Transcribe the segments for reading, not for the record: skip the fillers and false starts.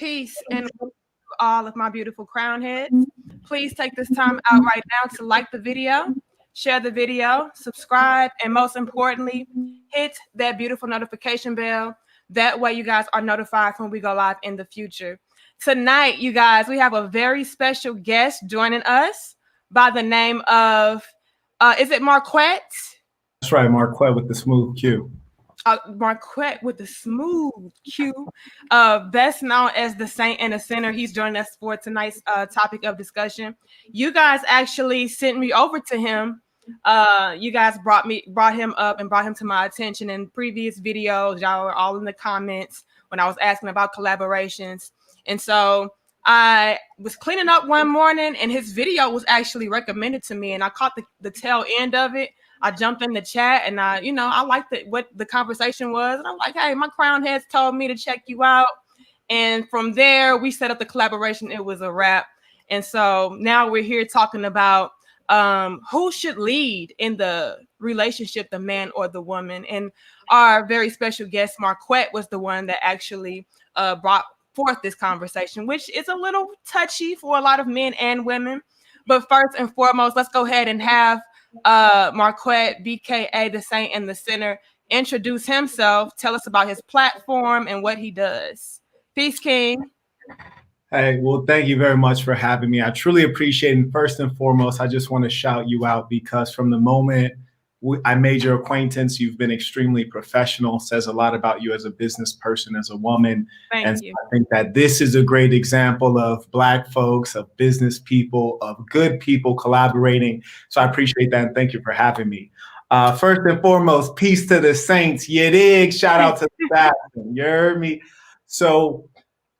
peace, and all of my beautiful crown heads. Please take this time out right now to like the video, share the video, subscribe, and most importantly, hit that beautiful notification bell. That way you guys are notified when we go live in the future. Tonight, you guys, we have a very special guest joining us by the name of, is it Marquett? That's right, Marquett with the smooth Q. Marquett with the smooth Q, best known as the Saint and the Sinner. He's joining us for tonight's topic of discussion. You guys actually sent me over to him. You guys brought him up and brought him to my attention in previous videos. Y'all were all in the comments when I was asking about collaborations. And so I was cleaning up one morning and his video was actually recommended to me, and I caught the tail end of it. I jumped in the chat and I liked what the conversation was. And I'm like, hey, my crown heads told me to check you out. And from there, we set up the collaboration. It was a wrap. And so now we're here talking about who should lead in the relationship, the man or the woman. And our very special guest, Marquett, was the one that actually brought forth this conversation, which is a little touchy for a lot of men and women. But first and foremost, let's go ahead and have Marquett, BKA, the Saint and the Sinner, introduce himself, tell us about his platform and what he does. Peace, King. Hey, well, thank you very much for having me. I truly appreciate it. And first and foremost, I just want to shout you out because from the moment I made your acquaintance, you've been extremely professional, says a lot about you as a business person, as a woman. Thank you. I think that this is a great example of Black folks, of business people, of good people collaborating. So I appreciate that. And thank you for having me. First and foremost, peace to the Saints. You dig? Shout out to the Baptist. You heard me? So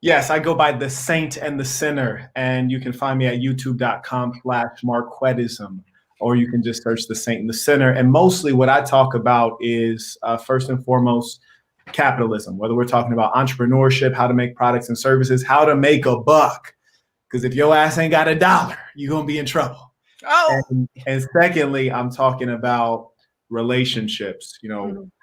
yes, I go by the Saint and the Sinner, and you can find me at youtube.com/Marquettism. Or you can just search the Saint and the Sinner. And mostly what I talk about is first and foremost, capitalism, whether we're talking about entrepreneurship, how to make products and services, how to make a buck. Because if your ass ain't got $1, you're going to be in trouble. Oh. And secondly, I'm talking about relationships.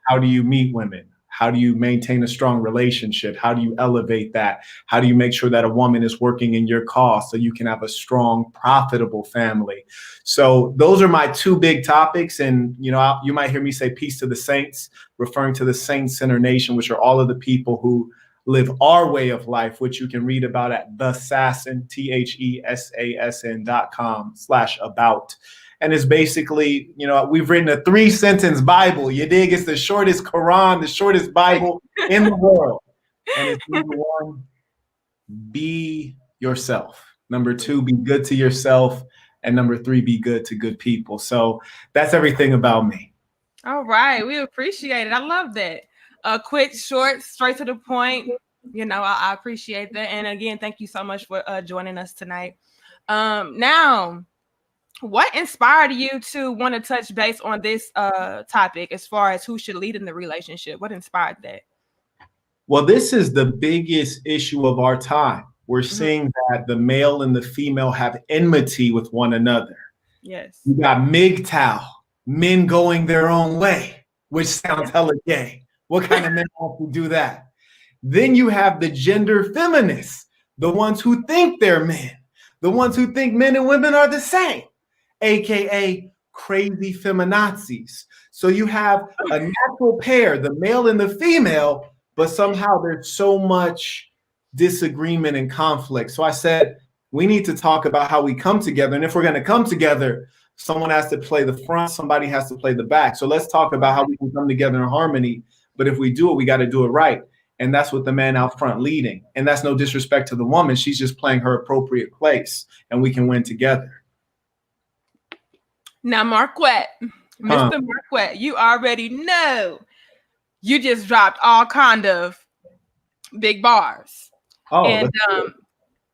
How do you meet women? How do you maintain a strong relationship? How do you elevate that? How do you make sure that a woman is working in your cause so you can have a strong, profitable family? So those are my two big topics. And, you might hear me say peace to the saints, referring to the Saint Center Nation, which are all of the people who live our way of life, which you can read about at thesassin, THESASN.com/about. And it's basically, we've written a 3-sentence Bible. You dig? It's the shortest Quran, the shortest Bible in the world. And it's number 1, be yourself. Number 2, be good to yourself. And number 3, be good to good people. So that's everything about me. All right. We appreciate it. I love that. Quick, short, straight to the point. I appreciate that. And again, thank you so much for joining us tonight. Now, what inspired you to want to touch base on this topic as far as who should lead in the relationship? What inspired that? Well, this is the biggest issue of our time. We're seeing that the male and the female have enmity with one another. Yes. You got MGTOW, men going their own way, which sounds hella gay. What kind of men want to do that? Then you have the gender feminists, the ones who think they're men, the ones who think men and women are the same. AKA crazy feminazis. So you have a natural pair, the male and the female, but somehow there's so much disagreement and conflict. So I said, we need to talk about how we come together. And if we're going to come together, someone has to play the front, somebody has to play the back. So let's talk about how we can come together in harmony. But if we do it, we got to do it right. And that's what the man out front leading. And that's no disrespect to the woman. She's just playing her appropriate place and we can win together. Now, Marquett, Mr. Marquett, you already know you just dropped all kind of big bars. And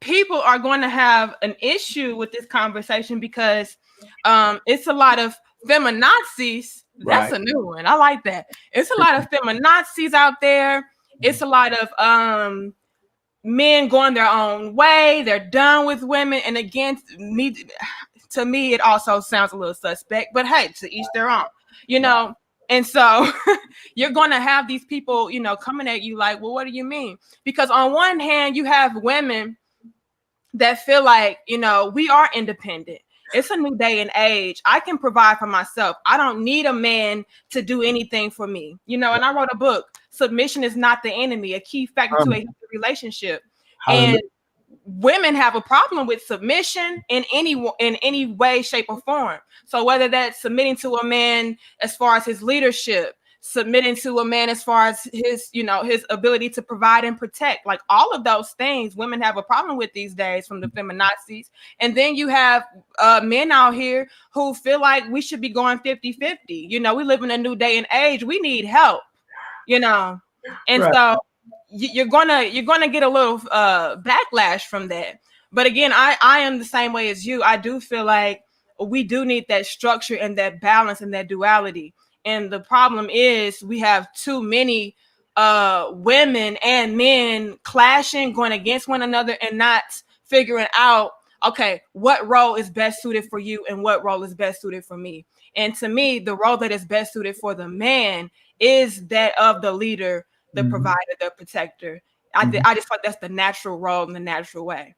people are going to have an issue with this conversation because it's a lot of feminazis. That's a new one. I like that. It's a lot of feminazis out there. It's a lot of men going their own way. They're done with women. And again, to me, it also sounds a little suspect, but hey, to each their own, And so you're going to have these people, you know, coming at you like, well, what do you mean? Because on one hand, you have women that feel like, you know, we are independent. It's a new day and age. I can provide for myself. I don't need a man to do anything for me. You know, and I wrote a book, Submission is Not the Enemy, a key factor to a healthy relationship. Hallelujah. And women have a problem with submission in any way, shape, or form. So whether that's submitting to a man as far as his leadership, submitting to a man as far as his, you know, his ability to provide and protect, like all of those things women have a problem with these days from the feminazis. And then you have men out here who feel like we should be going 50-50. You know, we live in a new day and age. We need help, you know. And Right. so you're gonna get a little backlash from that. But again, I am the same way as you. I do feel like we do need that structure and that balance and that duality. And the problem is we have too many women and men clashing, going against one another, and not figuring out, okay, what role is best suited for you and what role is best suited for me. And to me, the role that is best suited for the man is that of the leader, the provider, the protector. I just thought that's the natural role in the natural way.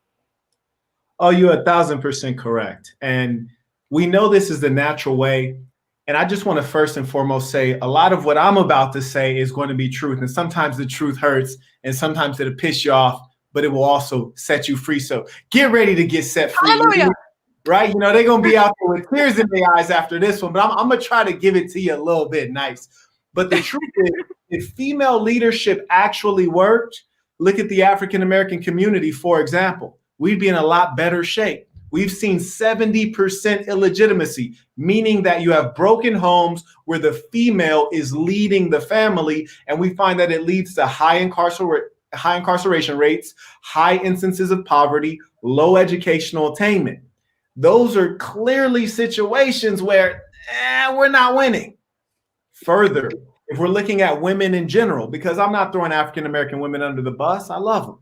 Oh, you're 1,000% correct. And we know this is the natural way. And I just want to first and foremost say a lot of what I'm about to say is going to be truth. And sometimes the truth hurts and sometimes it'll piss you off, but it will also set you free. So get ready to get set free. Hallelujah. Right? You know, they're going to be out there with tears in their eyes after this one, but I'm going to try to give it to you a little bit nice. But the truth is, if female leadership actually worked, look at the African-American community, for example, we'd be in a lot better shape. We've seen 70% illegitimacy, meaning that you have broken homes where the female is leading the family. And we find that it leads to high incarceration rates, high instances of poverty, low educational attainment. Those are clearly situations where we're not winning. Further, if we're looking at women in general, because I'm not throwing African-American women under the bus, I love them.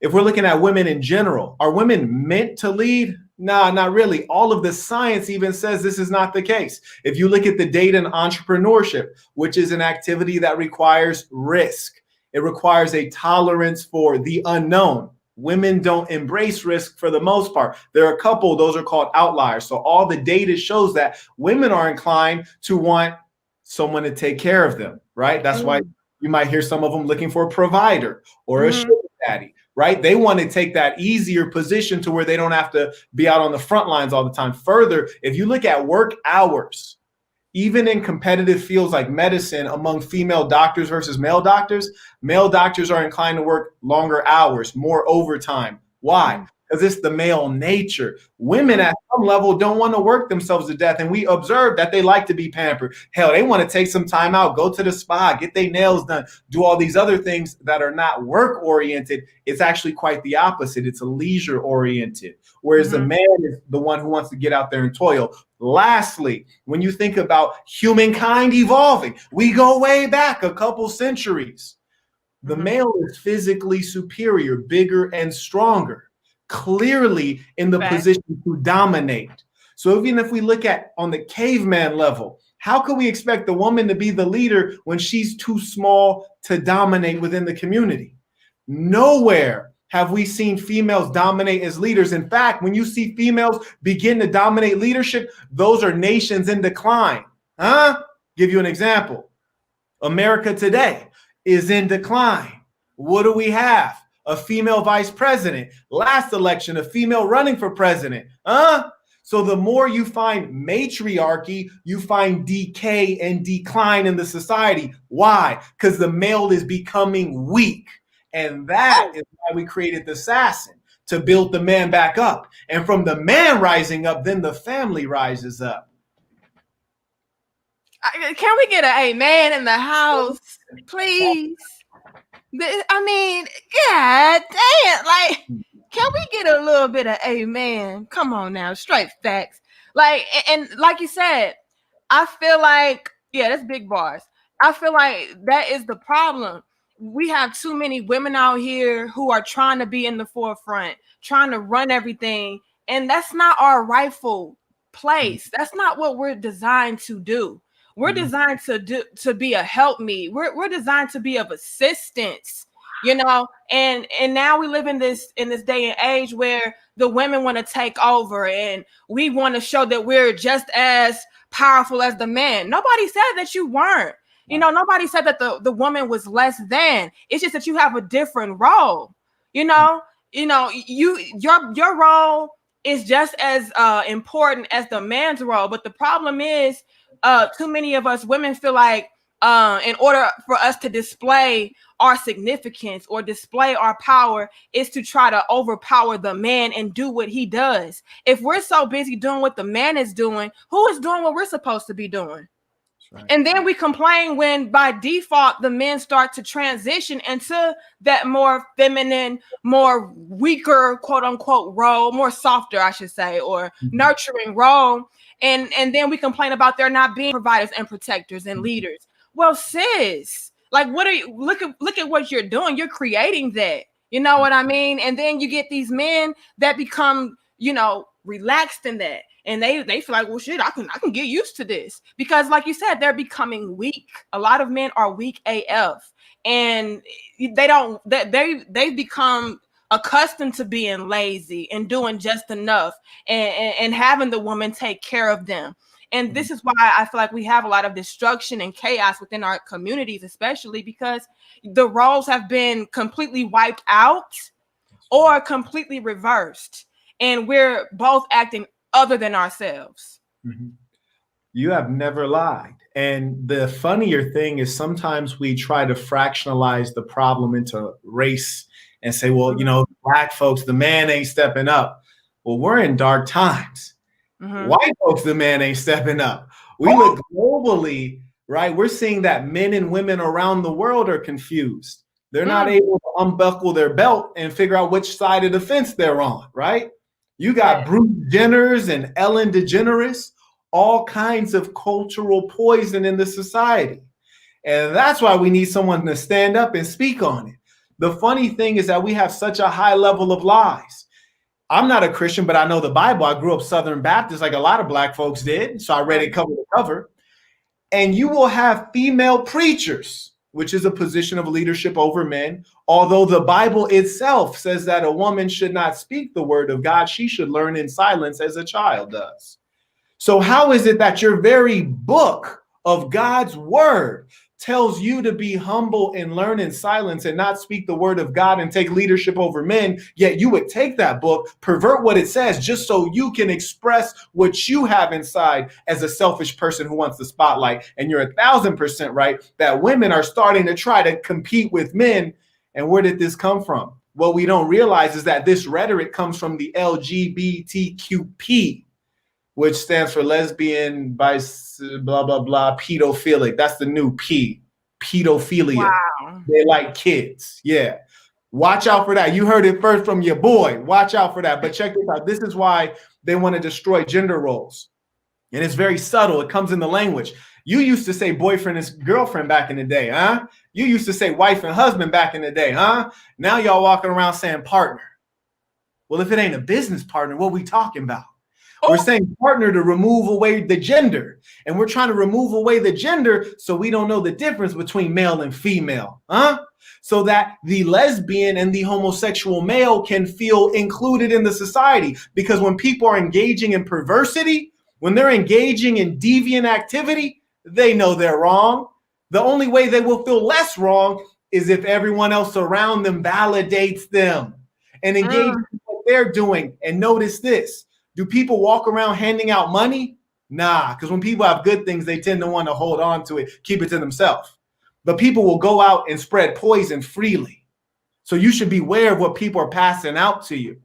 If we're looking at women in general, are women meant to lead? Nah, not really. All of the science even says this is not the case. If you look at the data in entrepreneurship, which is an activity that requires risk, it requires a tolerance for the unknown. Women don't embrace risk for the most part. There are a couple, those are called outliers. So all the data shows that women are inclined to want someone to take care of them, right? That's why you might hear some of them looking for a provider or a sugar daddy, right? They want to take that easier position to where they don't have to be out on the front lines all the time. Further, if you look at work hours, even in competitive fields like medicine, among female doctors versus male doctors are inclined to work longer hours, more overtime. Why? Because it's the male nature. Women at some level don't want to work themselves to death. And we observe that they like to be pampered. Hell, they want to take some time out, go to the spa, get their nails done, do all these other things that are not work oriented. It's actually quite the opposite. It's a leisure oriented. Whereas the man is the one who wants to get out there and toil. Lastly, when you think about humankind evolving, we go way back a couple centuries. The male is physically superior, bigger and stronger, clearly in the position to dominate. So even if we look at on the caveman level, how can we expect the woman to be the leader when she's too small to dominate within the community? Nowhere have we seen females dominate as leaders. In fact, when you see females begin to dominate leadership, those are nations in decline. Give you an example. America today is in decline. What do we have? A female vice president. Last election, a female running for president. So the more you find matriarchy, you find decay and decline in the society. Why? Because the male is becoming weak. And that is why we created the assassin, to build the man back up. And from the man rising up, then the family rises up. Can we get an amen in the house, please? I mean, god damn, like, can we get a little bit of amen? Come on now, straight facts. Like, and like you said, I feel like, yeah, that's big bars. I feel like that is the problem. We have too many women out here who are trying to be in the forefront, trying to run everything. And that's not our rightful place. That's not what we're designed to do. We're designed to be a helpmeet. We're designed to be of assistance, and now we live in this day and age where the women want to take over, and we want to show that we're just as powerful as the men. Nobody said that you weren't. Nobody said that the woman was less than. It's just that you have a different role. Your role is just as important as the man's role. But the problem is, too many of us women feel like in order for us to display our significance or display our power is to try to overpower the man and do what he does. If we're so busy doing what the man is doing, who is doing what we're supposed to be doing? Right. And then we complain when by default the men start to transition into that more feminine, more weaker, quote unquote, role, more softer, I should say, or nurturing role. And then we complain about there not being providers and protectors and leaders. Well, sis, like, what are you look at what you're doing? You're creating that. You know what I mean? And then you get these men that become, relaxed in that. And they feel like, well, shit, I can get used to this. Because like you said, they're becoming weak. A lot of men are weak AF. And they've become accustomed to being lazy and doing just enough and having the woman take care of them. And this is why I feel like we have a lot of destruction and chaos within our communities, especially because the roles have been completely wiped out or completely reversed. And we're both acting other than ourselves. Mm-hmm. You have never lied. And the funnier thing is sometimes we try to fractionalize the problem into race and say, well, Black folks, the man ain't stepping up. Well, we're in dark times. Mm-hmm. White folks, the man ain't stepping up. We look globally, right? We're seeing that men and women around the world are confused. They're not able to unbuckle their belt and figure out which side of the fence they're on, right? You got Bruce Jenners and Ellen DeGeneres, all kinds of cultural poison in the society. And that's why we need someone to stand up and speak on it. The funny thing is that we have such a high level of lies. I'm not a Christian, but I know the Bible. I grew up Southern Baptist like a lot of Black folks did. So I read it cover to cover. And you will have female preachers, which is a position of leadership over men. Although the Bible itself says that a woman should not speak the word of God, she should learn in silence as a child does. So how is it that your very book of God's word tells you to be humble and learn in silence and not speak the word of God and take leadership over men, yet you would take that book, pervert what it says just so you can express what you have inside as a selfish person who wants the spotlight? And you're 1,000% right that women are starting to try to compete with men. And where did this come from? What we don't realize is that this rhetoric comes from the LGBTQP, which stands for lesbian, blah, blah, blah, pedophilic. That's the new P, pedophilia. Wow. They like kids. Yeah. Watch out for that. You heard it first from your boy. Watch out for that. But check this out. This is why they want to destroy gender roles. And it's very subtle. It comes in the language. You used to say boyfriend and girlfriend back in the day, huh? You used to say wife and husband back in the day, huh? Now y'all walking around saying partner. Well, if it ain't a business partner, what we talking about? We're saying partner to remove away the gender. And we're trying to remove away the gender so we don't know the difference between male and female, huh? So that the lesbian and the homosexual male can feel included in the society. Because when people are engaging in perversity, when they're engaging in deviant activity, they know they're wrong. The only way they will feel less wrong is if everyone else around them validates them and engages in what they're doing. And notice this. Do people walk around handing out money? Nah, because when people have good things, they tend to want to hold on to it, keep it to themselves. But people will go out and spread poison freely. So you should beware of what people are passing out to you.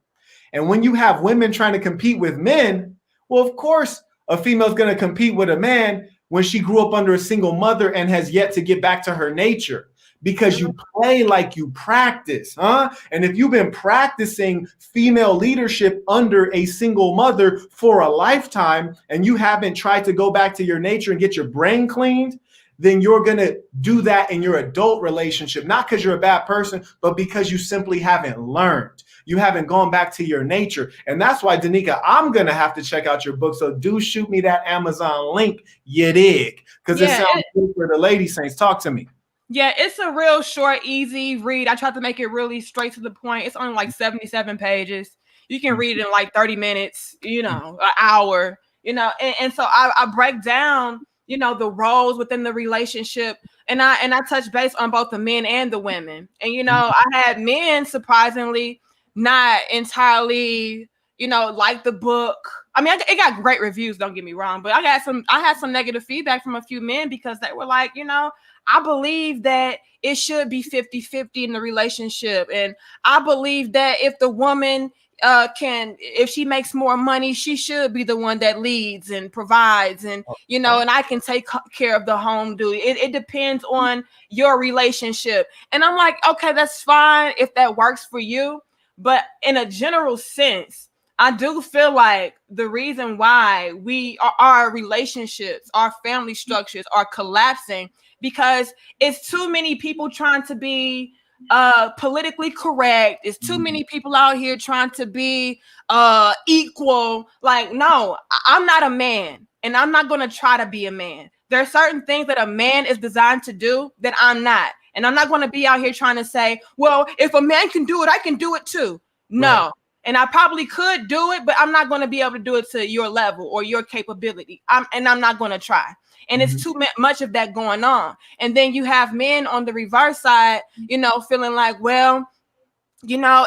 And when you have women trying to compete with men, well, of course, a female's going to compete with a man when she grew up under a single mother and has yet to get back to her nature. Because you play like you practice, huh? And if you've been practicing female leadership under a single mother for a lifetime and you haven't tried to go back to your nature and get your brain cleaned, then you're going to do that in your adult relationship, not because you're a bad person, but because you simply haven't learned. You haven't gone back to your nature. And that's why, Danica, I'm going to have to check out your book. So do shoot me that Amazon link, you dig? Because it sounds good for the lady saints. Talk to me. Yeah, it's a real short, easy read. I tried to make it really straight to the point. It's only like 77 pages. You can read it in like 30 minutes, you know, an hour, you know. And so I break down, you know, the roles within the relationship. And I touch base on both the men and the women. And, you know, I had men surprisingly not entirely, you know, like the book. I mean, it got great reviews, don't get me wrong, but I had some negative feedback from a few men because they were like, you know, I believe that it should be 50-50 in the relationship. And I believe that if the woman if she makes more money, she should be the one that leads and provides, and, you know, and I can take care of the home duty. It depends on your relationship. And I'm like, okay, that's fine if that works for you. But in a general sense, I do feel like the reason why our relationships, our family structures are collapsing because it's too many people trying to be politically correct. It's too many people out here trying to be equal. Like, no, I'm not a man, and I'm not going to try to be a man. There are certain things that a man is designed to do that I'm not. And I'm not going to be out here trying to say, well, if a man can do it, I can do it too. No. Right. And I probably could do it, but I'm not going to be able to do it to your level or your capability. I'm not going to try. And it's too much of that going on. And then you have men on the reverse side, you know, feeling like, well, you know,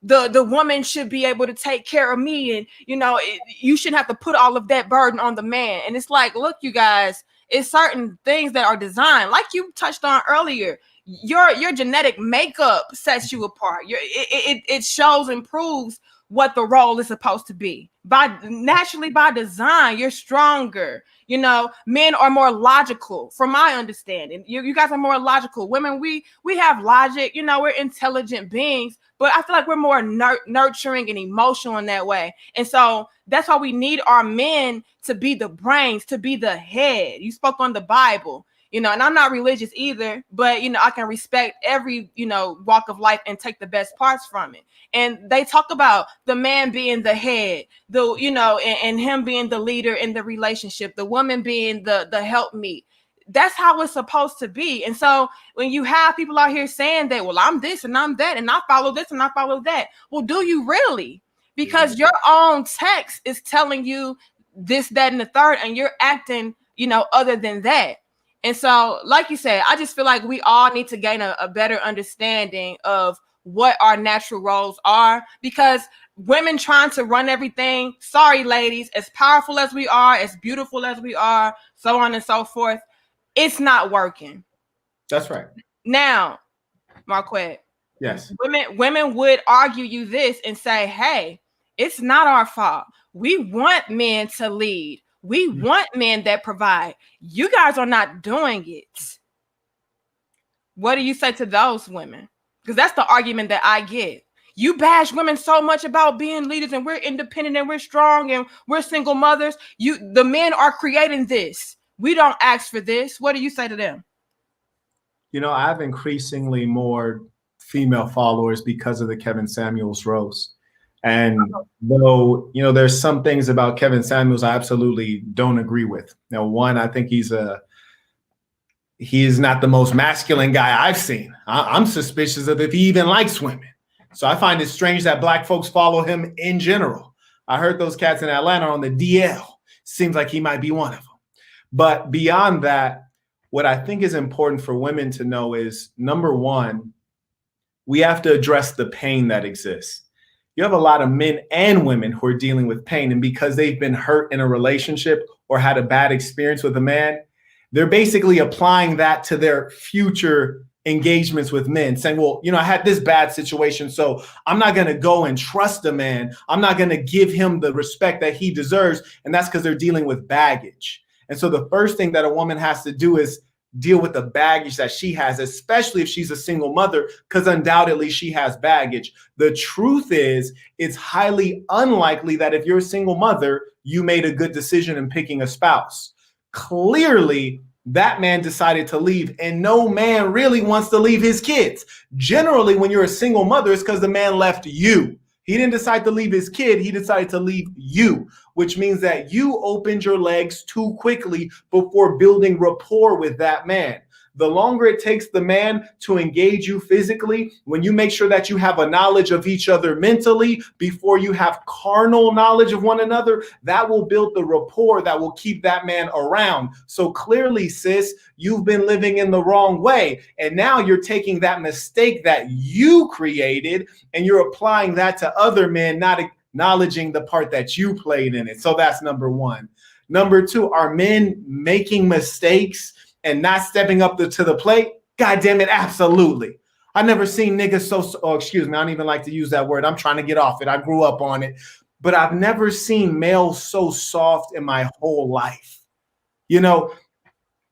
the woman should be able to take care of me. And, you know, you shouldn't have to put all of that burden on the man. And it's like, look, you guys, it's certain things that are designed, like you touched on earlier. Your genetic makeup sets you apart. It shows and proves what the role is supposed to be. By design, you're stronger. You know, men are more logical, from my understanding. You guys are more logical. Women, we have logic. You know, we're intelligent beings, but I feel like we're more nurturing and emotional in that way. And so that's why we need our men to be the brains, to be the head. You spoke on the Bible. You know, and I'm not religious either, but, you know, I can respect every, you know, walk of life and take the best parts from it. And they talk about the man being the head, you know, and him being the leader in the relationship, the woman being the helpmeet. That's how it's supposed to be. And so when you have people out here saying that, well, I'm this and I'm that, and I follow this and I follow that. Well, do you really? Because your own text is telling you this, that, and the third, and you're acting, you know, other than that. And so, like you said, I just feel like we all need to gain a better understanding of what our natural roles are, because women trying to run everything, sorry, ladies, as powerful as we are, as beautiful as we are, so on and so forth, it's not working. That's right. Now, Marquett, yes, women would argue you this and say, hey, it's not our fault. We want men to lead. We want men that provide. You guys are not doing it. What do you say to those women? Because that's the argument that I get. You bash women so much about being leaders and we're independent and we're strong and we're single mothers. The men are creating this. We don't ask for this. What do you say to them? You know, I have increasingly more female followers because of the Kevin Samuels roast. And though, you know, there's some things about Kevin Samuels I absolutely don't agree with. Now, one, I think he is not the most masculine guy I've seen. I'm suspicious of if he even likes women. So I find it strange that Black folks follow him in general. I heard those cats in Atlanta on the DL. Seems like he might be one of them. But beyond that, what I think is important for women to know is, number one, we have to address the pain that exists. You have a lot of men and women who are dealing with pain, and because they've been hurt in a relationship or had a bad experience with a man, they're basically applying that to their future engagements with men, saying, well, you know, I had this bad situation, so I'm not going to go and trust a man. I'm not going to give him the respect that he deserves. And that's because they're dealing with baggage. And so the first thing that a woman has to do is deal with the baggage that she has, especially if she's a single mother, because undoubtedly she has baggage. The truth is, it's highly unlikely that if you're a single mother, you made a good decision in picking a spouse. Clearly, That man decided to leave, and no man really wants to leave his kids. Generally, when you're a single mother, it's because the man left you. He didn't decide to leave his kid. He decided to leave you, which means that you opened your legs too quickly before building rapport with that man. The longer it takes the man to engage you physically, when you make sure that you have a knowledge of each other mentally before you have carnal knowledge of one another, that will build the rapport that will keep that man around. So clearly, sis, you've been living in the wrong way. And now you're taking that mistake that you created and you're applying that to other men, not acknowledging the part that you played in it. So that's number one. Number two, are men making mistakes and not stepping up to the plate? God damn it, absolutely. I never seen niggas excuse me, I don't even like to use that word. I'm trying to get off it. I grew up on it. But I've never seen males so soft in my whole life. You know,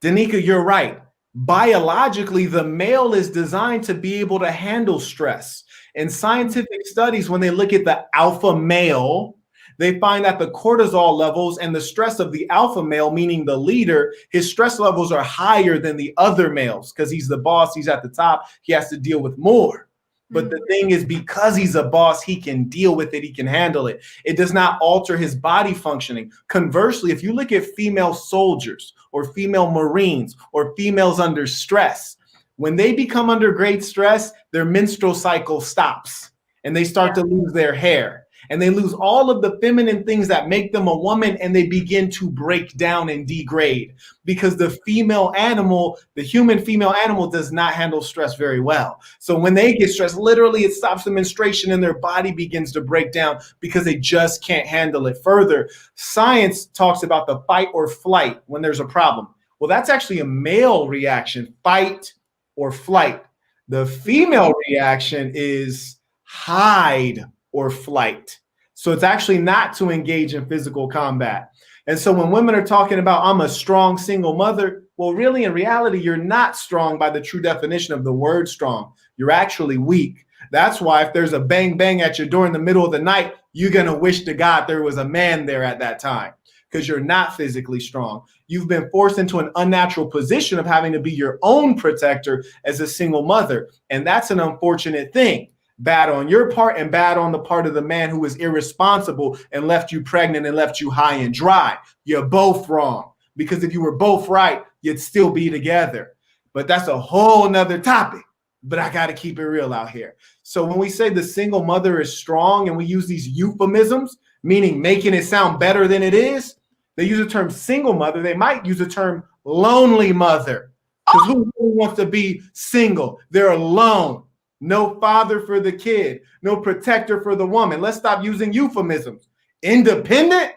Danica, you're right. Biologically, the male is designed to be able to handle stress. In scientific studies, when they look at the alpha male, they find that the cortisol levels and the stress of the alpha male, meaning the leader, his stress levels are higher than the other males because he's the boss, he's at the top, he has to deal with more. But the thing is, because he's a boss, he can deal with it, he can handle it. It does not alter his body functioning. Conversely, if you look at female soldiers or female Marines or females under stress, when they become under great stress, their menstrual cycle stops and they start to lose their hair. And they lose all of the feminine things that make them a woman, and they begin to break down and degrade because the female animal, the human female animal, does not handle stress very well. So when they get stressed, literally it stops the menstruation and their body begins to break down because they just can't handle it. Further, science talks about the fight or flight when there's a problem. Well, that's actually a male reaction, fight or flight. The female reaction is hide or flight. So it's actually not to engage in physical combat. And so when women are talking about, I'm a strong single mother, well, really, in reality, you're not strong by the true definition of the word strong. You're actually weak. That's why if there's a bang bang at your door in the middle of the night, you're going to wish to God there was a man there at that time because you're not physically strong. You've been forced into an unnatural position of having to be your own protector as a single mother. And that's an unfortunate thing. Bad on your part and bad on the part of the man who was irresponsible and left you pregnant and left you high and dry. You're both wrong, because if you were both right, you'd still be together. But that's a whole nother topic. But I got to keep it real out here. So when we say the single mother is strong and we use these euphemisms, meaning making it sound better than it is, they use the term single mother. They might use the term lonely mother, because who really wants to be single? They're alone. No father for the kid, no protector for the woman. Let's stop using euphemisms. Independent?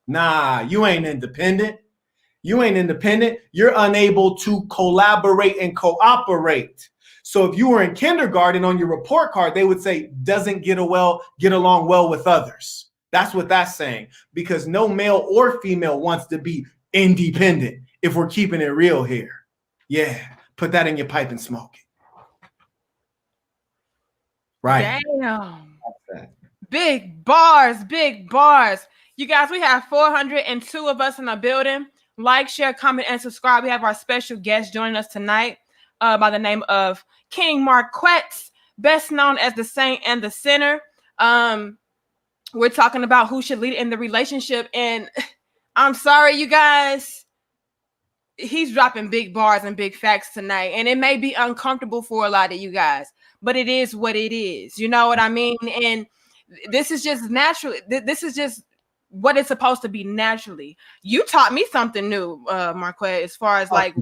Nah, you ain't independent. You ain't independent. You're unable to collaborate and cooperate. So if you were in kindergarten, on your report card, they would say, doesn't get along well with others. That's what that's saying, because no male or female wants to be independent, if we're keeping it real here. Yeah, put that in your pipe and smoke it. Right. Damn. Big bars, big bars. You guys, we have 402 of us in the building. Like, share, comment, and subscribe. We have our special guest joining us tonight by the name of King Marquett, best known as the Saint and the Sinner. We're talking about who should lead in the relationship. And I'm sorry, you guys. He's dropping big bars and big facts tonight. And it may be uncomfortable for a lot of you guys, but it is what it is. You know what I mean? And this is just natural. This is just what it's supposed to be naturally. You taught me something new, Marquett, as far as like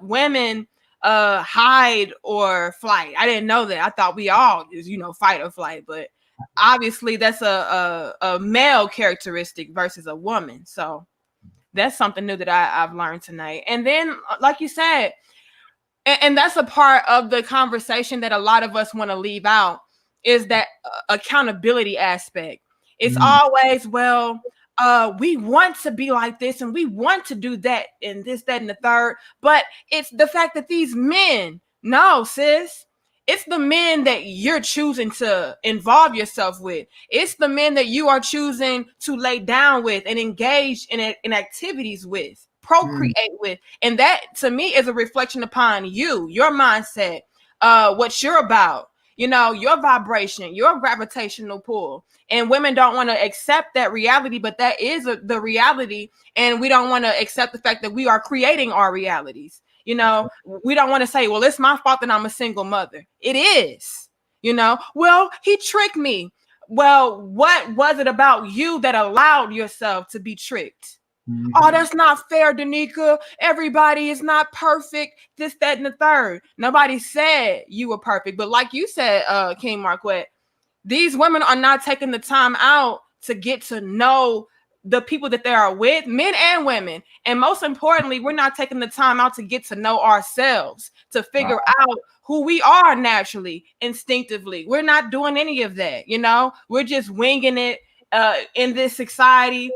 women hide or flight. I didn't know that. I thought we all is, fight or flight, but obviously that's a male characteristic versus a woman. So that's something new that I've learned tonight. And then, like you said, and that's a part of the conversation that a lot of us want to leave out, is that accountability aspect. It's always, well, we want to be like this and we want to do that and this, that, and the third. But it's the fact that these men, no, sis, it's the men that you're choosing to involve yourself with. It's the men that you are choosing to lay down with and engage in activities with. procreate with. And that to me is a reflection upon you, your mindset, what you're about, your vibration, your gravitational pull. And women don't want to accept that reality, but that is the reality. And we don't want to accept the fact that we are creating our realities. We don't want to say, well, it's my fault that I'm a single mother. It is, well, he tricked me. Well, what was it about you that allowed yourself to be tricked? Mm-hmm. Oh, that's not fair, Danica. Everybody is not perfect. This, that, and the third. Nobody said you were perfect. But like you said, King Marquett, these women are not taking the time out to get to know the people that they are with, men and women. And most importantly, we're not taking the time out to get to know ourselves, to figure out who we are naturally, instinctively. We're not doing any of that. We're just winging it in this society,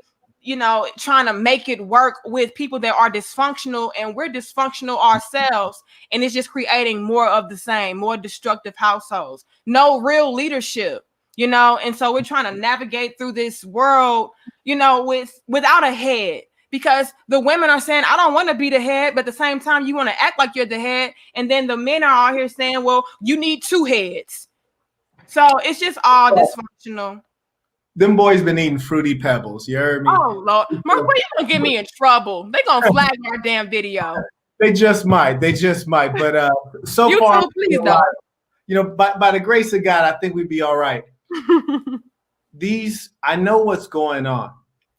trying to make it work with people that are dysfunctional, and we're dysfunctional ourselves. And it's just creating more of the same, more destructive households, no real leadership, and so we're trying to navigate through this world, without a head, because the women are saying, I don't want to be the head, but at the same time, you want to act like you're the head. And then the men are out here saying, well, you need two heads. So it's just all dysfunctional. Them boys been eating Fruity Pebbles. You heard me? Oh, Lord. Mark, you gonna get me in trouble? They gonna flag our damn video. They just might. But so you far, too, please, by the grace of God, I think we'd be all right. I know what's going on.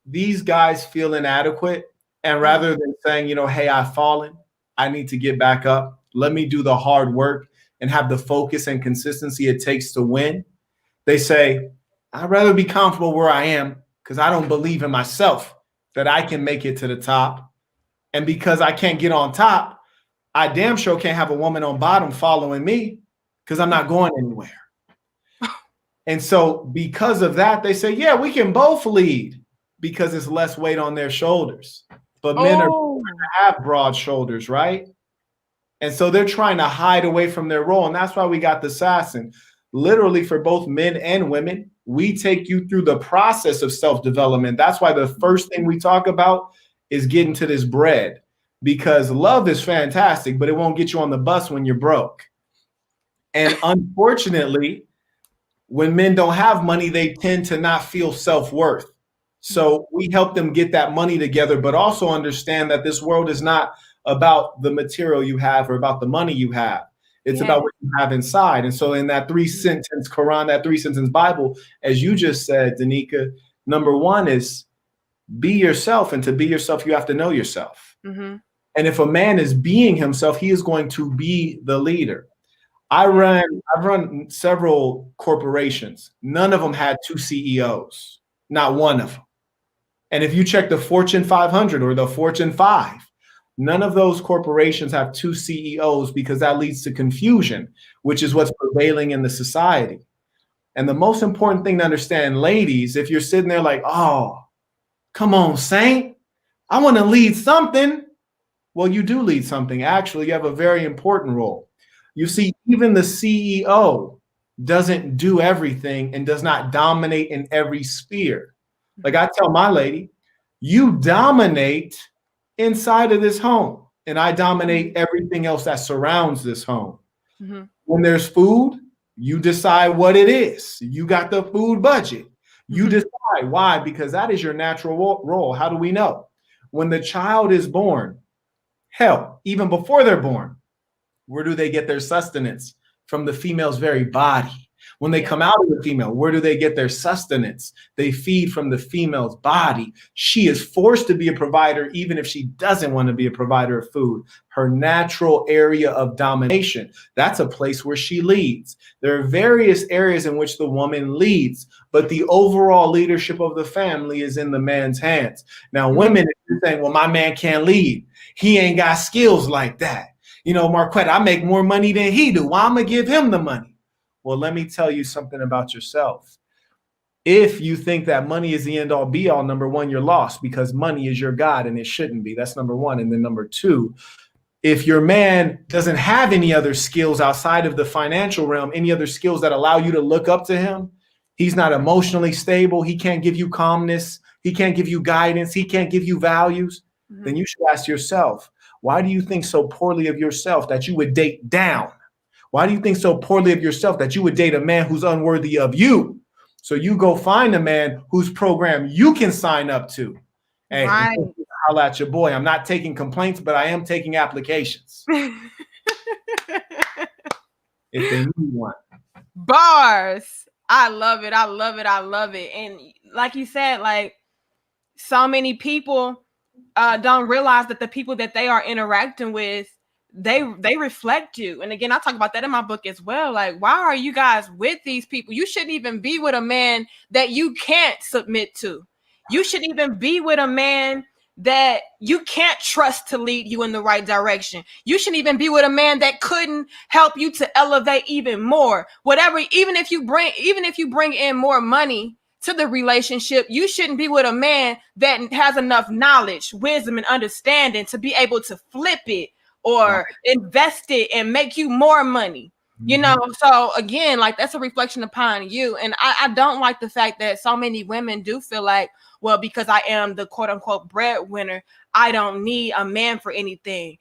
These guys feel inadequate. And rather than saying, hey, I've fallen, I need to get back up. Let me do the hard work and have the focus and consistency it takes to win. They say, I'd rather be comfortable where I am because I don't believe in myself that I can make it to the top. And because I can't get on top, I damn sure can't have a woman on bottom following me because I'm not going anywhere. And so because of that, they say, yeah, we can both lead because it's less weight on their shoulders. But men have broad shoulders, right? And so they're trying to hide away from their role. And that's why we got the assassin. Literally, for both men and women, we take you through the process of self-development. That's why the first thing we talk about is getting to this bread, because love is fantastic, but it won't get you on the bus when you're broke. And unfortunately, when men don't have money, they tend to not feel self-worth. So we help them get that money together, but also understand that this world is not about the material you have or about the money you have. It's about what you have inside. And so in that 3-sentence Quran, that 3-sentence Bible, as you just said, Danica, number one is be yourself. And to be yourself, you have to know yourself. Mm-hmm. And if a man is being himself, he is going to be the leader. I've run several corporations. None of them had 2 CEOs, not one of them. And if you check the Fortune 500 or the Fortune 5, none of those corporations have 2 CEOs because that leads to confusion, which is what's prevailing in the society. And the most important thing to understand, ladies, if you're sitting there like, oh, come on, Saint, I want to lead something. Well, you do lead something. Actually, you have a very important role. You see, even the CEO doesn't do everything and does not dominate in every sphere. Like I tell my lady, you dominate inside of this home, and I dominate everything else that surrounds this home. Mm-hmm. When there's food, you decide what it is. You got the food budget. You decide. Why? Because that is your natural role. How do we know? When the child is born, hell, even before they're born, where do they get their sustenance? From the female's very body. When they come out of the female, where do they get their sustenance? They feed from the female's body. She is forced to be a provider, even if she doesn't want to be a provider of food. Her natural area of domination, that's a place where she leads. There are various areas in which the woman leads, but the overall leadership of the family is in the man's hands. Now, women, if you're saying, well, my man can't lead. He ain't got skills like that. Marquett, I make more money than he do. Why I'm going to give him the money? Well, let me tell you something about yourself. If you think that money is the end all be all, number one, you're lost because money is your God and it shouldn't be. That's number one. And then number two, if your man doesn't have any other skills outside of the financial realm, any other skills that allow you to look up to him, he's not emotionally stable. He can't give you calmness. He can't give you guidance. He can't give you values. then you should ask yourself, why do you think so poorly of yourself that you would date down? Why do you think so poorly of yourself that you would date a man who's unworthy of you? So you go find a man whose program you can sign up to. Hey, Right. holla at your boy. I'm not taking complaints, but I am taking applications. If they need one. Bars. I love it. I love it. I love it. And like you said, like so many people don't realize that the people that they are interacting with, they reflect you. And again, I talk about that in my book as well. Like, why are you guys with these people? You shouldn't even be with a man that you can't submit to. You shouldn't even be with a man that you can't trust to lead you in the right direction. You shouldn't even be with a man that couldn't help you to elevate even more. Whatever, even if you bring in more money to the relationship, you shouldn't be with a man that has enough knowledge, wisdom, and understanding to be able to flip it or invest it and make you more money. You know, so again, like that's a reflection upon you. And I don't like the fact that so many women do feel like, well, because I am the quote unquote breadwinner, I don't need a man for anything.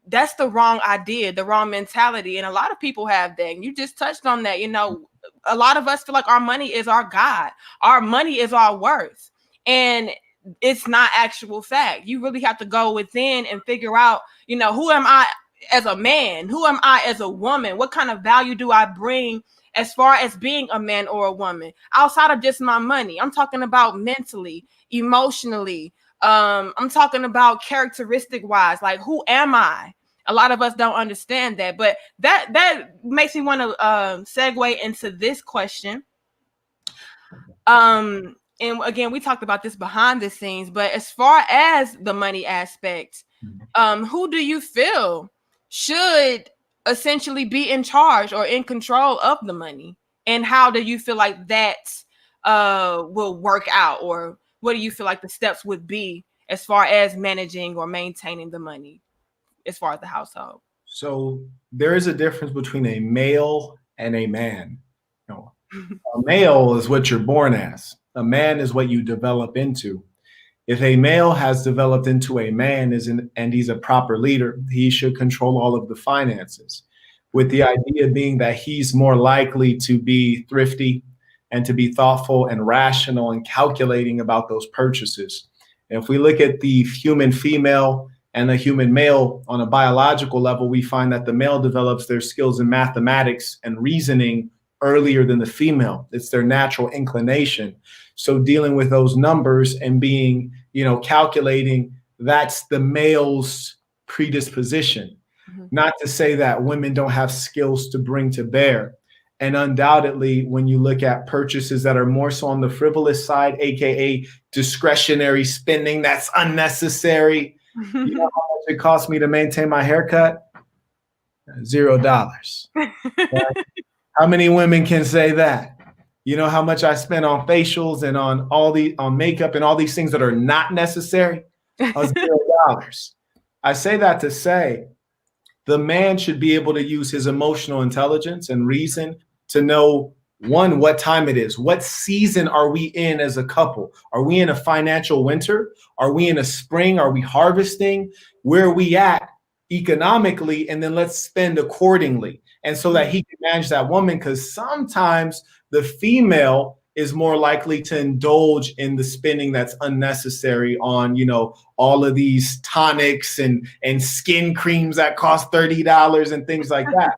That's the wrong idea, the wrong mentality. And a lot of people have that. And you just touched on that. You know, a lot of us feel like our money is our God. Our money is our worth. And it's not actual fact. You really have to go within and figure out, you know, who am I as a man? Who am I as a woman? What kind of value do I bring as far as being a man or a woman outside of just my money? I'm talking about mentally, emotionally. I'm talking about characteristic wise, like who am I? A lot of us don't understand that, but that makes me want to segue into this question. And again, we talked about this behind the scenes, but as far as the money aspect, who do you feel should essentially be in charge or in control of the money? And how do you feel like that will work out? Or what do you feel like the steps would be as far as managing or maintaining the money as far as the household? So there is a difference between a male and a man. You know, a male is what you're born as. A man is what you develop into. If a male has developed into a man and he's a proper leader, he should control all of the finances, with the idea being that he's more likely to be thrifty and to be thoughtful and rational and calculating about those purchases. And if we look at the human female and the human male on a biological level, we find that the male develops their skills in mathematics and reasoning earlier than the female. It's their natural inclination. So dealing with those numbers and being, you know, calculating, that's the male's predisposition. Not to say that women don't have skills to bring to bear. And undoubtedly, when you look at purchases that are more so on the frivolous side, AKA discretionary spending that's unnecessary, you know how much it cost me to maintain my haircut? $0. Right? How many women can say that? You know how much I spent on facials and on makeup and all these things that are not necessary? $0. I say that to say the man should be able to use his emotional intelligence and reason to know, one, what time it is. What season are we in as a couple? Are we in a financial winter? Are we in a spring? Are we harvesting? Where are we at economically? And then let's spend accordingly. And so that he can manage that woman, because sometimes the female is more likely to indulge in the spending that's unnecessary on, you know, all of these tonics and skin creams that cost $30 and things like that.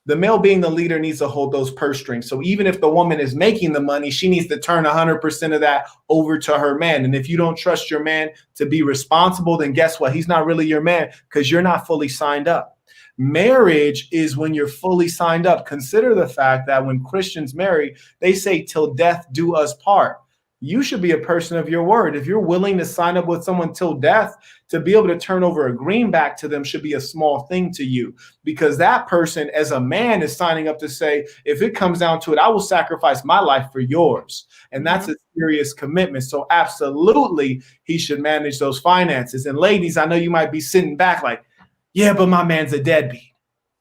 The male being the leader needs to hold those purse strings. So even if the woman is making the money, she needs to turn 100% of that over to her man. And if you don't trust your man to be responsible, then guess what? He's not really your man because you're not fully signed up. Marriage is when you're fully signed up. Consider the fact that when Christians marry, they say till death do us part. You should be a person of your word. If you're willing to sign up with someone till death, to be able to turn over a greenback to them should be a small thing to you, because that person as a man is signing up to say, if it comes down to it, I will sacrifice my life for yours. And that's a serious commitment. So absolutely, he should manage those finances. And ladies, I know you might be sitting back like, yeah, but my man's a deadbeat.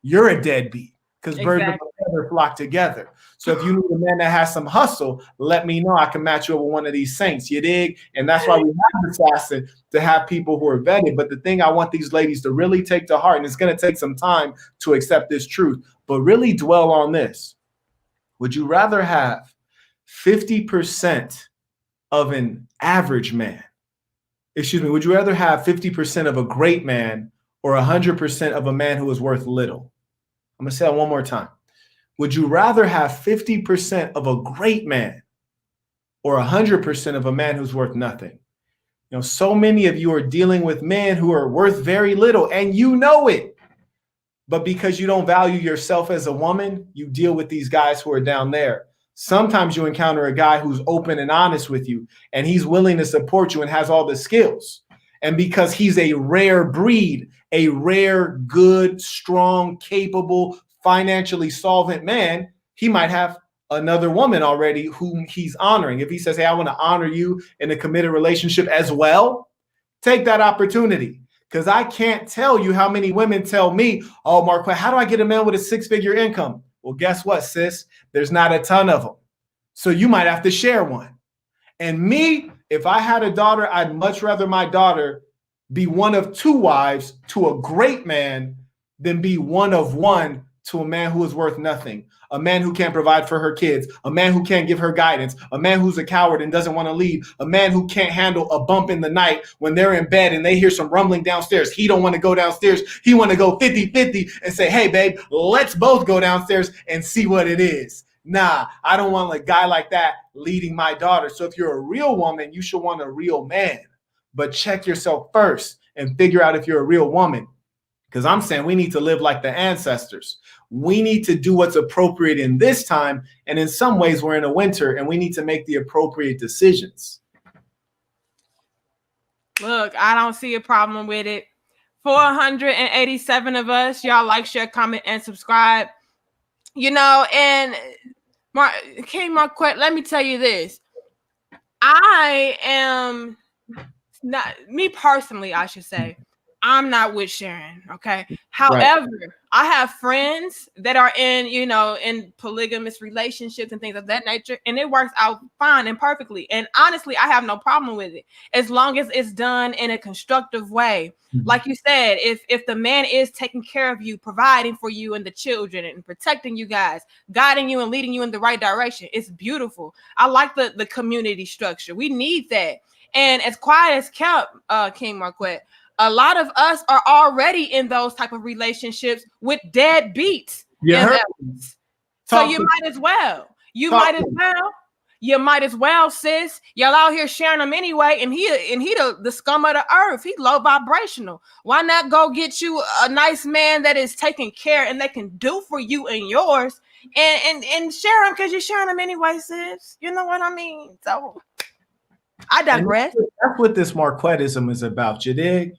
You're a deadbeat because birds of a feather flock together. So if you need a man that has some hustle, let me know. I can match you up with one of these saints. You dig? And that's why we have Assassin, to have people who are vetted. But the thing I want these ladies to really take to heart, and it's going to take some time to accept this truth, but really dwell on this. Would you rather have 50% of an average man? Excuse me, would you rather have 50% of a great man or 100% of a man who is worth little? I'm going to say that one more time. Would you rather have 50% of a great man or 100% of a man who's worth nothing? You know, so many of you are dealing with men who are worth very little, and you know it. But because you don't value yourself as a woman, you deal with these guys who are down there. Sometimes you encounter a guy who's open and honest with you, and he's willing to support you and has all the skills. And because he's a rare breed, a rare, good, strong, capable, financially solvent man, he might have another woman already whom he's honoring. If he says, hey, I want to honor you in a committed relationship as well, take that opportunity. Because I can't tell you how many women tell me, oh, Marquett, how do I get a man with a 6-figure income? Well, guess what, sis? There's not a ton of them. So you might have to share one. And me, if I had a daughter, I'd much rather my daughter be one of 2 wives to a great man than be one of one to a man who is worth nothing, a man who can't provide for her kids, a man who can't give her guidance, a man who's a coward and doesn't want to lead, a man who can't handle a bump in the night when they're in bed and they hear some rumbling downstairs. He don't want to go downstairs. He want to go 50-50 and say, hey, babe, let's both go downstairs and see what it is. Nah, I don't want a guy like that leading my daughter. So if you're a real woman, you should want a real man. But check yourself first and figure out if you're a real woman. Because I'm saying we need to live like the ancestors. We need to do what's appropriate in this time. And in some ways, we're in a winter and we need to make the appropriate decisions. Look, I don't see a problem with it. 487 of us, y'all like, share, comment, and subscribe. You know, and King Marquett, let me tell you this. I am not, me personally, I should say, I'm not with Sharon, okay? However, right. I have friends that are in, you know, in polygamous relationships and things of that nature, and it works out fine and perfectly. And honestly, I have no problem with it as long as it's done in a constructive way. Mm-hmm. Like you said, if the man is taking care of you, providing for you and the children and protecting you guys, guiding you and leading you in the right direction, it's beautiful. I like the community structure. We need that. And as quiet as kept, King Marquett, a lot of us are already in those type of relationships with deadbeats. Yeah. So you might as well. You might as well, sis. Y'all out here sharing them anyway, and he the scum of the earth. He low vibrational. Why not go get you a nice man that is taking care and that can do for you and yours, and share them because you're sharing them anyway, sis. You know what I mean? So I digress. That's what this Marquettism is about. You dig?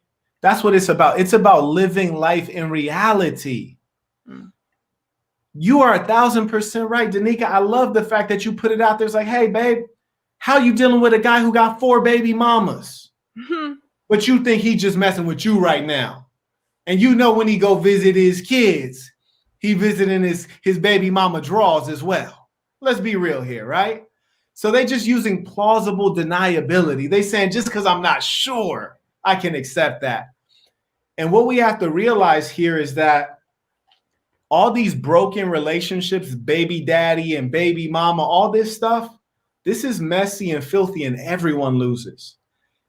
That's what it's about. It's about living life in reality. Mm. You are 1,000% right, Danica. I love the fact that you put it out there. It's like, hey, babe, how you dealing with a guy who got 4 baby mamas? Mm-hmm. But you think he's just messing with you right now. And you know when he go visit his kids, he visiting his baby mama draws as well. Let's be real here, right? So they just using plausible deniability. They saying just because I'm not sure, I can accept that. And what we have to realize here is that all these broken relationships, baby daddy and baby mama, all this stuff, this is messy and filthy and everyone loses.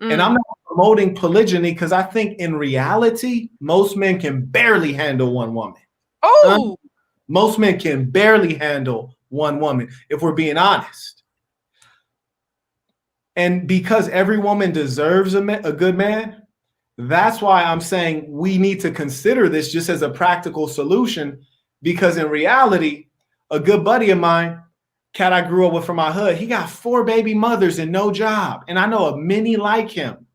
Mm. And I'm not promoting polygyny because I think in reality, most men can barely handle one woman. Oh, most men can barely handle one woman, if we're being honest. And because every woman deserves a good man, that's why I'm saying we need to consider this just as a practical solution, because in reality, a good buddy of mine, cat I grew up with from my hood, he got 4 baby mothers and no job. And I know of many like him.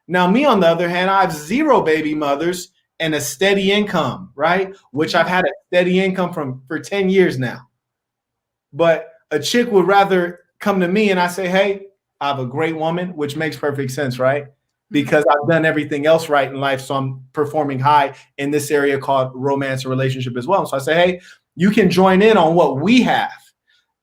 Now, me, on the other hand, I have 0 baby mothers and a steady income, right? Which I've had a steady income for 10 years now. But a chick would rather come to me and I say, hey, I have a great woman, which makes perfect sense, right? Because I've done everything else right in life. So I'm performing high in this area called romance and relationship as well. So I say, hey, You can join in on what we have.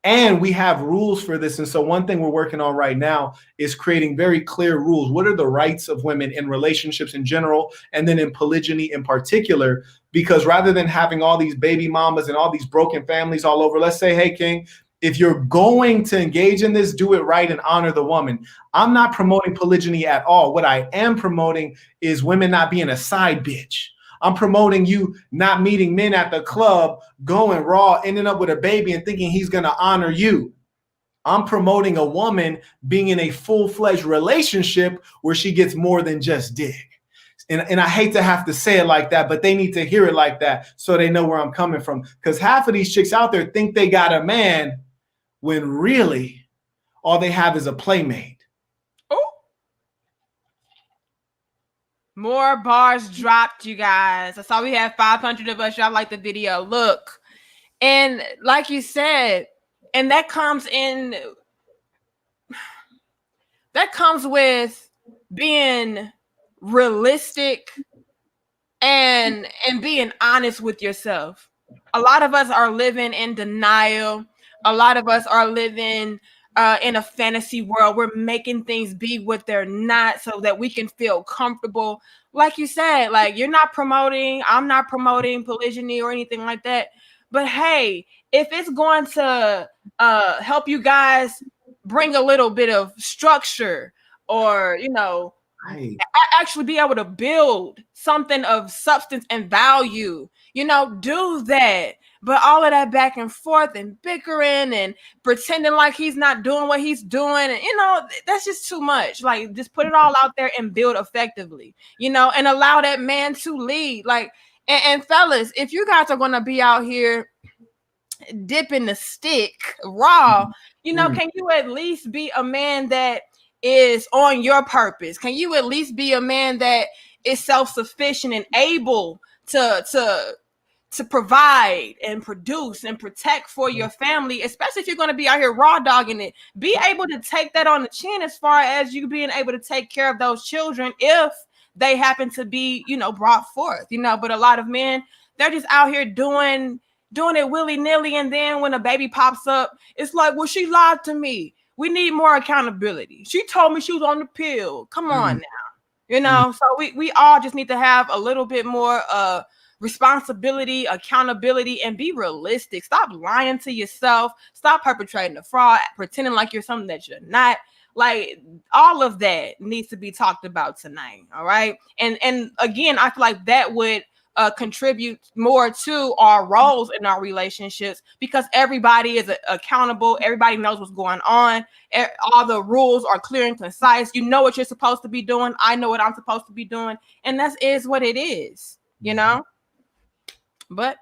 And we have rules for this. And so one thing we're working on right now is creating very clear rules. What are the rights of women in relationships in general, and then in polygyny in particular? Because rather than having all these baby mamas and all these broken families all over, let's say, hey, King, if you're going to engage in this, do it right and honor the woman. I'm not promoting polygyny at all. What I am promoting is women not being a side bitch. I'm promoting you not meeting men at the club, going raw, ending up with a baby and thinking he's going to honor you. I'm promoting a woman being in a full-fledged relationship where she gets more than just dick. And I hate to have to say it like that, but they need to hear it like that so they know where I'm coming from. Because half of these chicks out there think they got a man when really all they have is a playmate. More bars dropped, you guys. I saw we had 500 of us. Y'all like the video. Look. And like you said, and that comes with being realistic and being honest with yourself. A lot of us are living in denial. A lot of us are living in a fantasy world. We're making things be what they're not so that we can feel comfortable. Like you said, like I'm not promoting polygyny or anything like that. But hey, if it's going to help you guys bring a little bit of structure or, right, actually be able to build something of substance and value, do that. But all of that back and forth and bickering and pretending like he's not doing what he's doing, and that's just too much. Like, just put it all out there and build effectively, and allow that man to lead. Like, and fellas, if you guys are gonna be out here dipping the stick raw, can you at least be a man that is on your purpose? Can you at least be a man that is self-sufficient and able to provide and produce and protect for your family, especially if you're going to be out here raw dogging it? Be able to take that on the chin as far as you being able to take care of those children if they happen to be, brought forth, but a lot of men, they're just out here doing it willy-nilly, and then when a baby pops up, it's like, well, she lied to me. We need more accountability. She told me she was on the pill. Come on now. So we all just need to have a little bit more responsibility, accountability, and be realistic. Stop lying to yourself. Stop perpetrating a fraud, pretending like you're something that you're not. Like, all of that needs to be talked about tonight. All right. And again, I feel like that would contribute more to our roles in our relationships, because everybody is accountable. Everybody knows what's going on. All the rules are clear and concise. You know what you're supposed to be doing. I know what I'm supposed to be doing. And that is what it is, But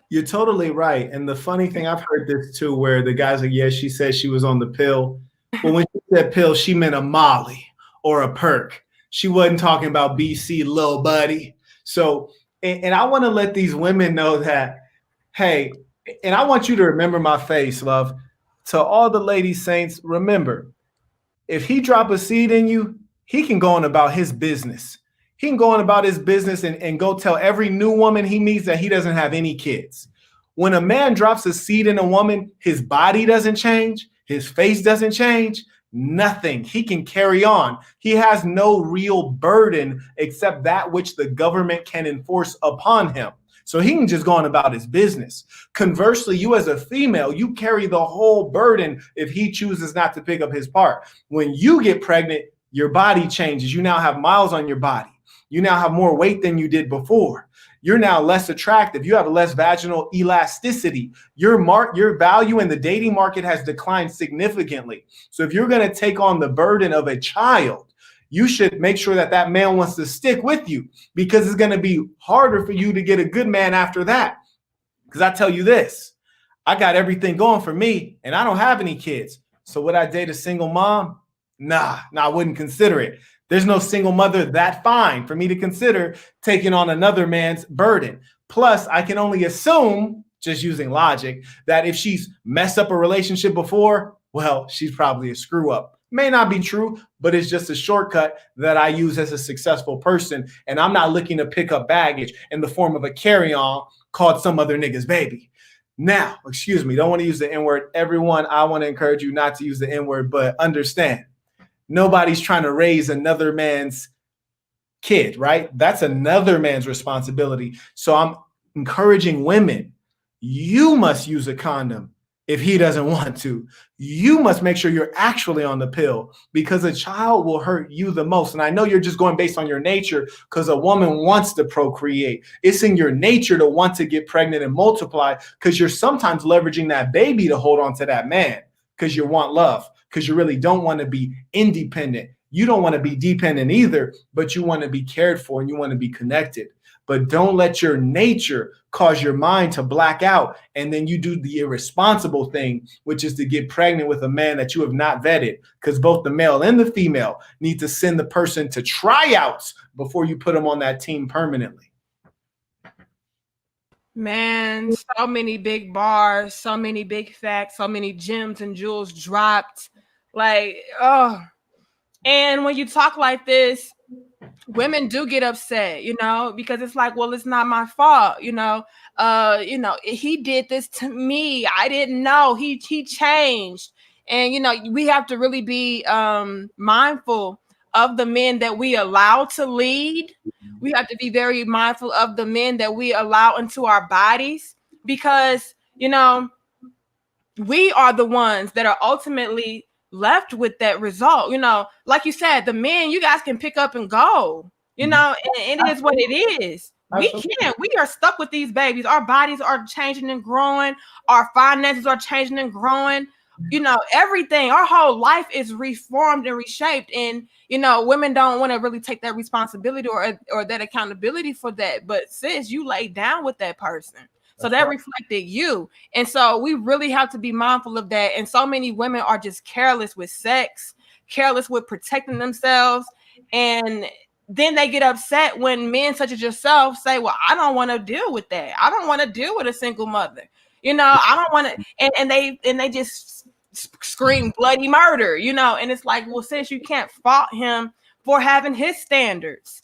you're totally right. And the funny thing, I've heard this too, where the guys are, yeah, she said she was on the pill. But when she said pill, she meant a Molly or a perk. She wasn't talking about BC, little buddy. So, and I want to let these women know that, hey, and I want you to remember my face, love. To all the lady saints, remember, if he drop a seed in you, he can go on about his business. He can go on about his business and go tell every new woman he meets that he doesn't have any kids. When a man drops a seed in a woman, his body doesn't change. His face doesn't change. Nothing. He can carry on. He has no real burden except that which the government can enforce upon him. So he can just go on about his business. Conversely, you as a female, you carry the whole burden if he chooses not to pick up his part. When you get pregnant, your body changes. You now have miles on your body. You now have more weight than you did before. You're now less attractive. You have less vaginal elasticity. Your value in the dating market has declined significantly. So if you're going to take on the burden of a child, you should make sure that that man wants to stick with you, because it's going to be harder for you to get a good man after that. Because I tell you this, I got everything going for me and I don't have any kids. So would I date a single mom? Nah, I wouldn't consider it. There's no single mother that fine for me to consider taking on another man's burden. Plus, I can only assume, just using logic, that if she's messed up a relationship before, well, she's probably a screw up. May not be true, but it's just a shortcut that I use as a successful person. And I'm not looking to pick up baggage in the form of a carry-on called some other nigga's baby. Now, excuse me, don't want to use the N-word. Everyone, I want to encourage you not to use the N-word, but understand, nobody's trying to raise another man's kid, right? That's another man's responsibility. So I'm encouraging women, you must use a condom if he doesn't want to. You must make sure you're actually on the pill, because a child will hurt you the most. And I know you're just going based on your nature, because a woman wants to procreate. It's in your nature to want to get pregnant and multiply, because you're sometimes leveraging that baby to hold on to that man, because you want love, because you really don't want to be independent. You don't want to be dependent either, but you want to be cared for and you want to be connected. But don't let your nature cause your mind to black out, and then you do the irresponsible thing, which is to get pregnant with a man that you have not vetted, because both the male and the female need to send the person to tryouts before you put them on that team permanently. Man, so many big bars, so many big facts, so many gems and jewels dropped. Like, oh. And when you talk like this, women do get upset, because it's like, well, it's not my fault, he did this to me. I didn't know. He changed. And we have to really be mindful of the men that we allow to lead. We have to be very mindful of the men that we allow into our bodies, because we are the ones that are ultimately left with that result. Like you said, the men, you guys can pick up and go, and it is what it is. We can't. We are stuck with these babies. Our bodies are changing and growing. Our finances are changing and growing. Everything. Our whole life is reformed and reshaped. And women don't want to really take that responsibility or that accountability for that. But sis, you laid down with that person. So that reflected you. And so we really have to be mindful of that. And so many women are just careless with sex, careless with protecting themselves. And then they get upset when men such as yourself say, well, I don't want to deal with that. I don't want to deal with a single mother. I don't want to. And they just scream bloody murder, and it's like, well, sis, you can't fault him for having his standards.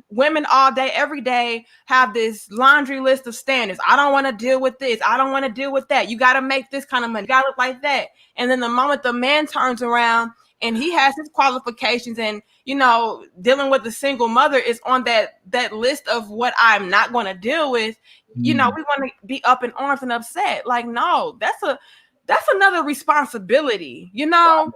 Women all day, every day have this laundry list of standards. I don't want to deal with this. I don't want to deal with that. You got to make this kind of money. You got to look like that. And then the moment the man turns around and he has his qualifications and, dealing with the single mother is on that list of what I'm not going to deal with, we want to be up in arms and upset. Like, no, that's another responsibility, You guys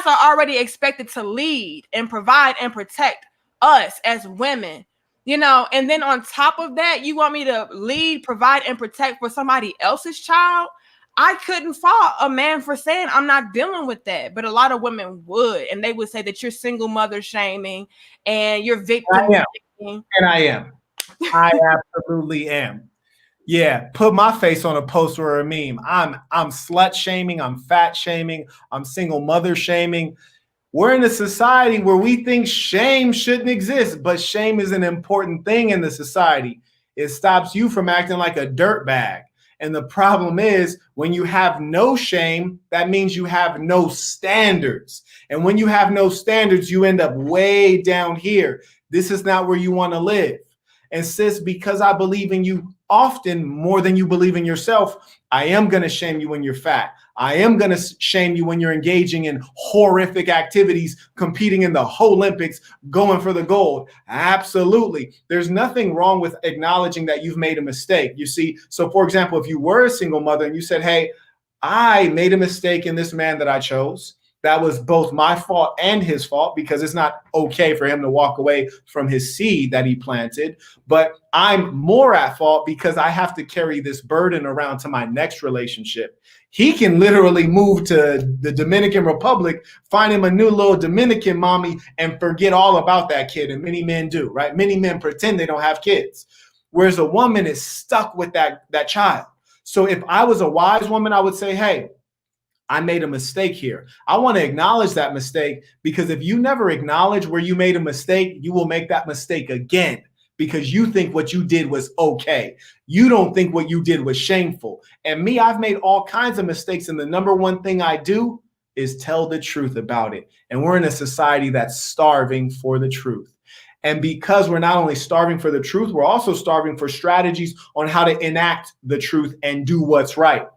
are already expected to lead and provide and protect us as women, and then on top of that, you want me to lead, provide, and protect for somebody else's child. I couldn't fault a man for saying I'm not dealing with that, but a lot of women would, and they would say that you're single mother shaming and you're victim shaming. And I am. I absolutely am. Yeah, put my face on a poster or a meme. I'm slut shaming, I'm fat shaming, I'm single mother shaming. We're in a society where we think shame shouldn't exist, but shame is an important thing in the society. It stops you from acting like a dirtbag. And the problem is, when you have no shame, that means you have no standards. And when you have no standards, you end up way down here. This is not where you want to live. And sis, because I believe in you often more than you believe in yourself, I am going to shame you when you're fat. I am going to shame you when you're engaging in horrific activities, competing in the Olympics, going for the gold. Absolutely. There's nothing wrong with acknowledging that you've made a mistake. You see, so for example, if you were a single mother and you said, hey, I made a mistake in this man that I chose. That was both my fault and his fault, because it's not okay for him to walk away from his seed that he planted. But I'm more at fault because I have to carry this burden around to my next relationship. He can literally move to the Dominican Republic, find him a new little Dominican mommy, and forget all about that kid. And many men do, right? Many men pretend they don't have kids, whereas a woman is stuck with that child. So if I was a wise woman, I would say, hey, I made a mistake here. I want to acknowledge that mistake, because if you never acknowledge where you made a mistake, you will make that mistake again, because you think what you did was okay. You don't think what you did was shameful. And me, I've made all kinds of mistakes. And the number one thing I do is tell the truth about it. And we're in a society that's starving for the truth. And because we're not only starving for the truth, we're also starving for strategies on how to enact the truth and do what's right.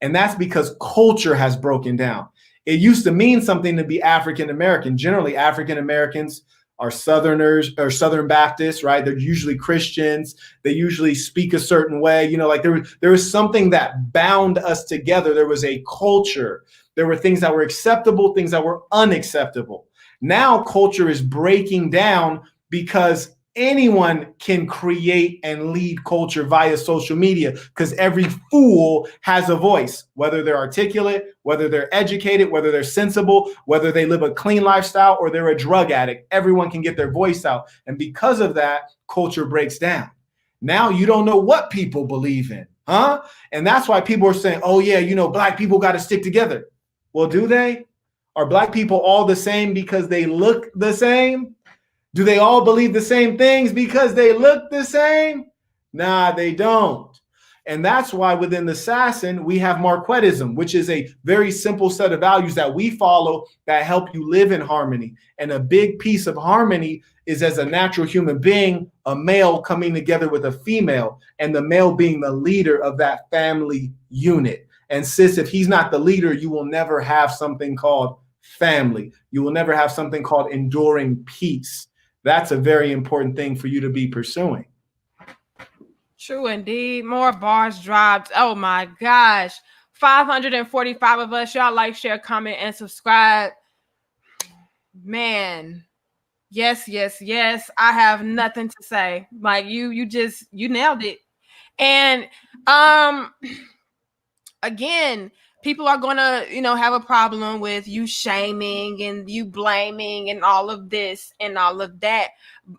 And that's because culture has broken down. It used to mean something to be African American. Generally, African Americans are Southerners or Southern Baptists, right? They're usually Christians. They usually speak a certain way. You know, like there was something that bound us together. There was a culture. There were things that were acceptable, things that were unacceptable. Now culture is breaking down because anyone can create and lead culture via social media, because every fool has a voice, whether they're articulate, whether they're educated, whether they're sensible, whether they live a clean lifestyle or they're a drug addict. Everyone can get their voice out. And because of that, culture breaks down. Now you don't know what people believe in, huh? And that's why people are saying, oh yeah, you know, black people got to stick together. Well, do they? Are black people all the same because they look the same? Do they all believe the same things because they look the same? Nah, they don't. And that's why within the Assassin, we have Marquettism, which is a very simple set of values that we follow that help you live in harmony. And a big piece of harmony is, as a natural human being, a male coming together with a female, and the male being the leader of that family unit. And sis, if he's not the leader, you will never have something called family. You will never have something called enduring peace. That's a very important thing for you to be pursuing. True indeed. More bars dropped. Oh my gosh. 545 of us. Y'all like, share, comment, and subscribe. Man. Yes. I have nothing to say. Like you nailed it. And again, people are gonna, have a problem with you shaming and you blaming and all of this and all of that.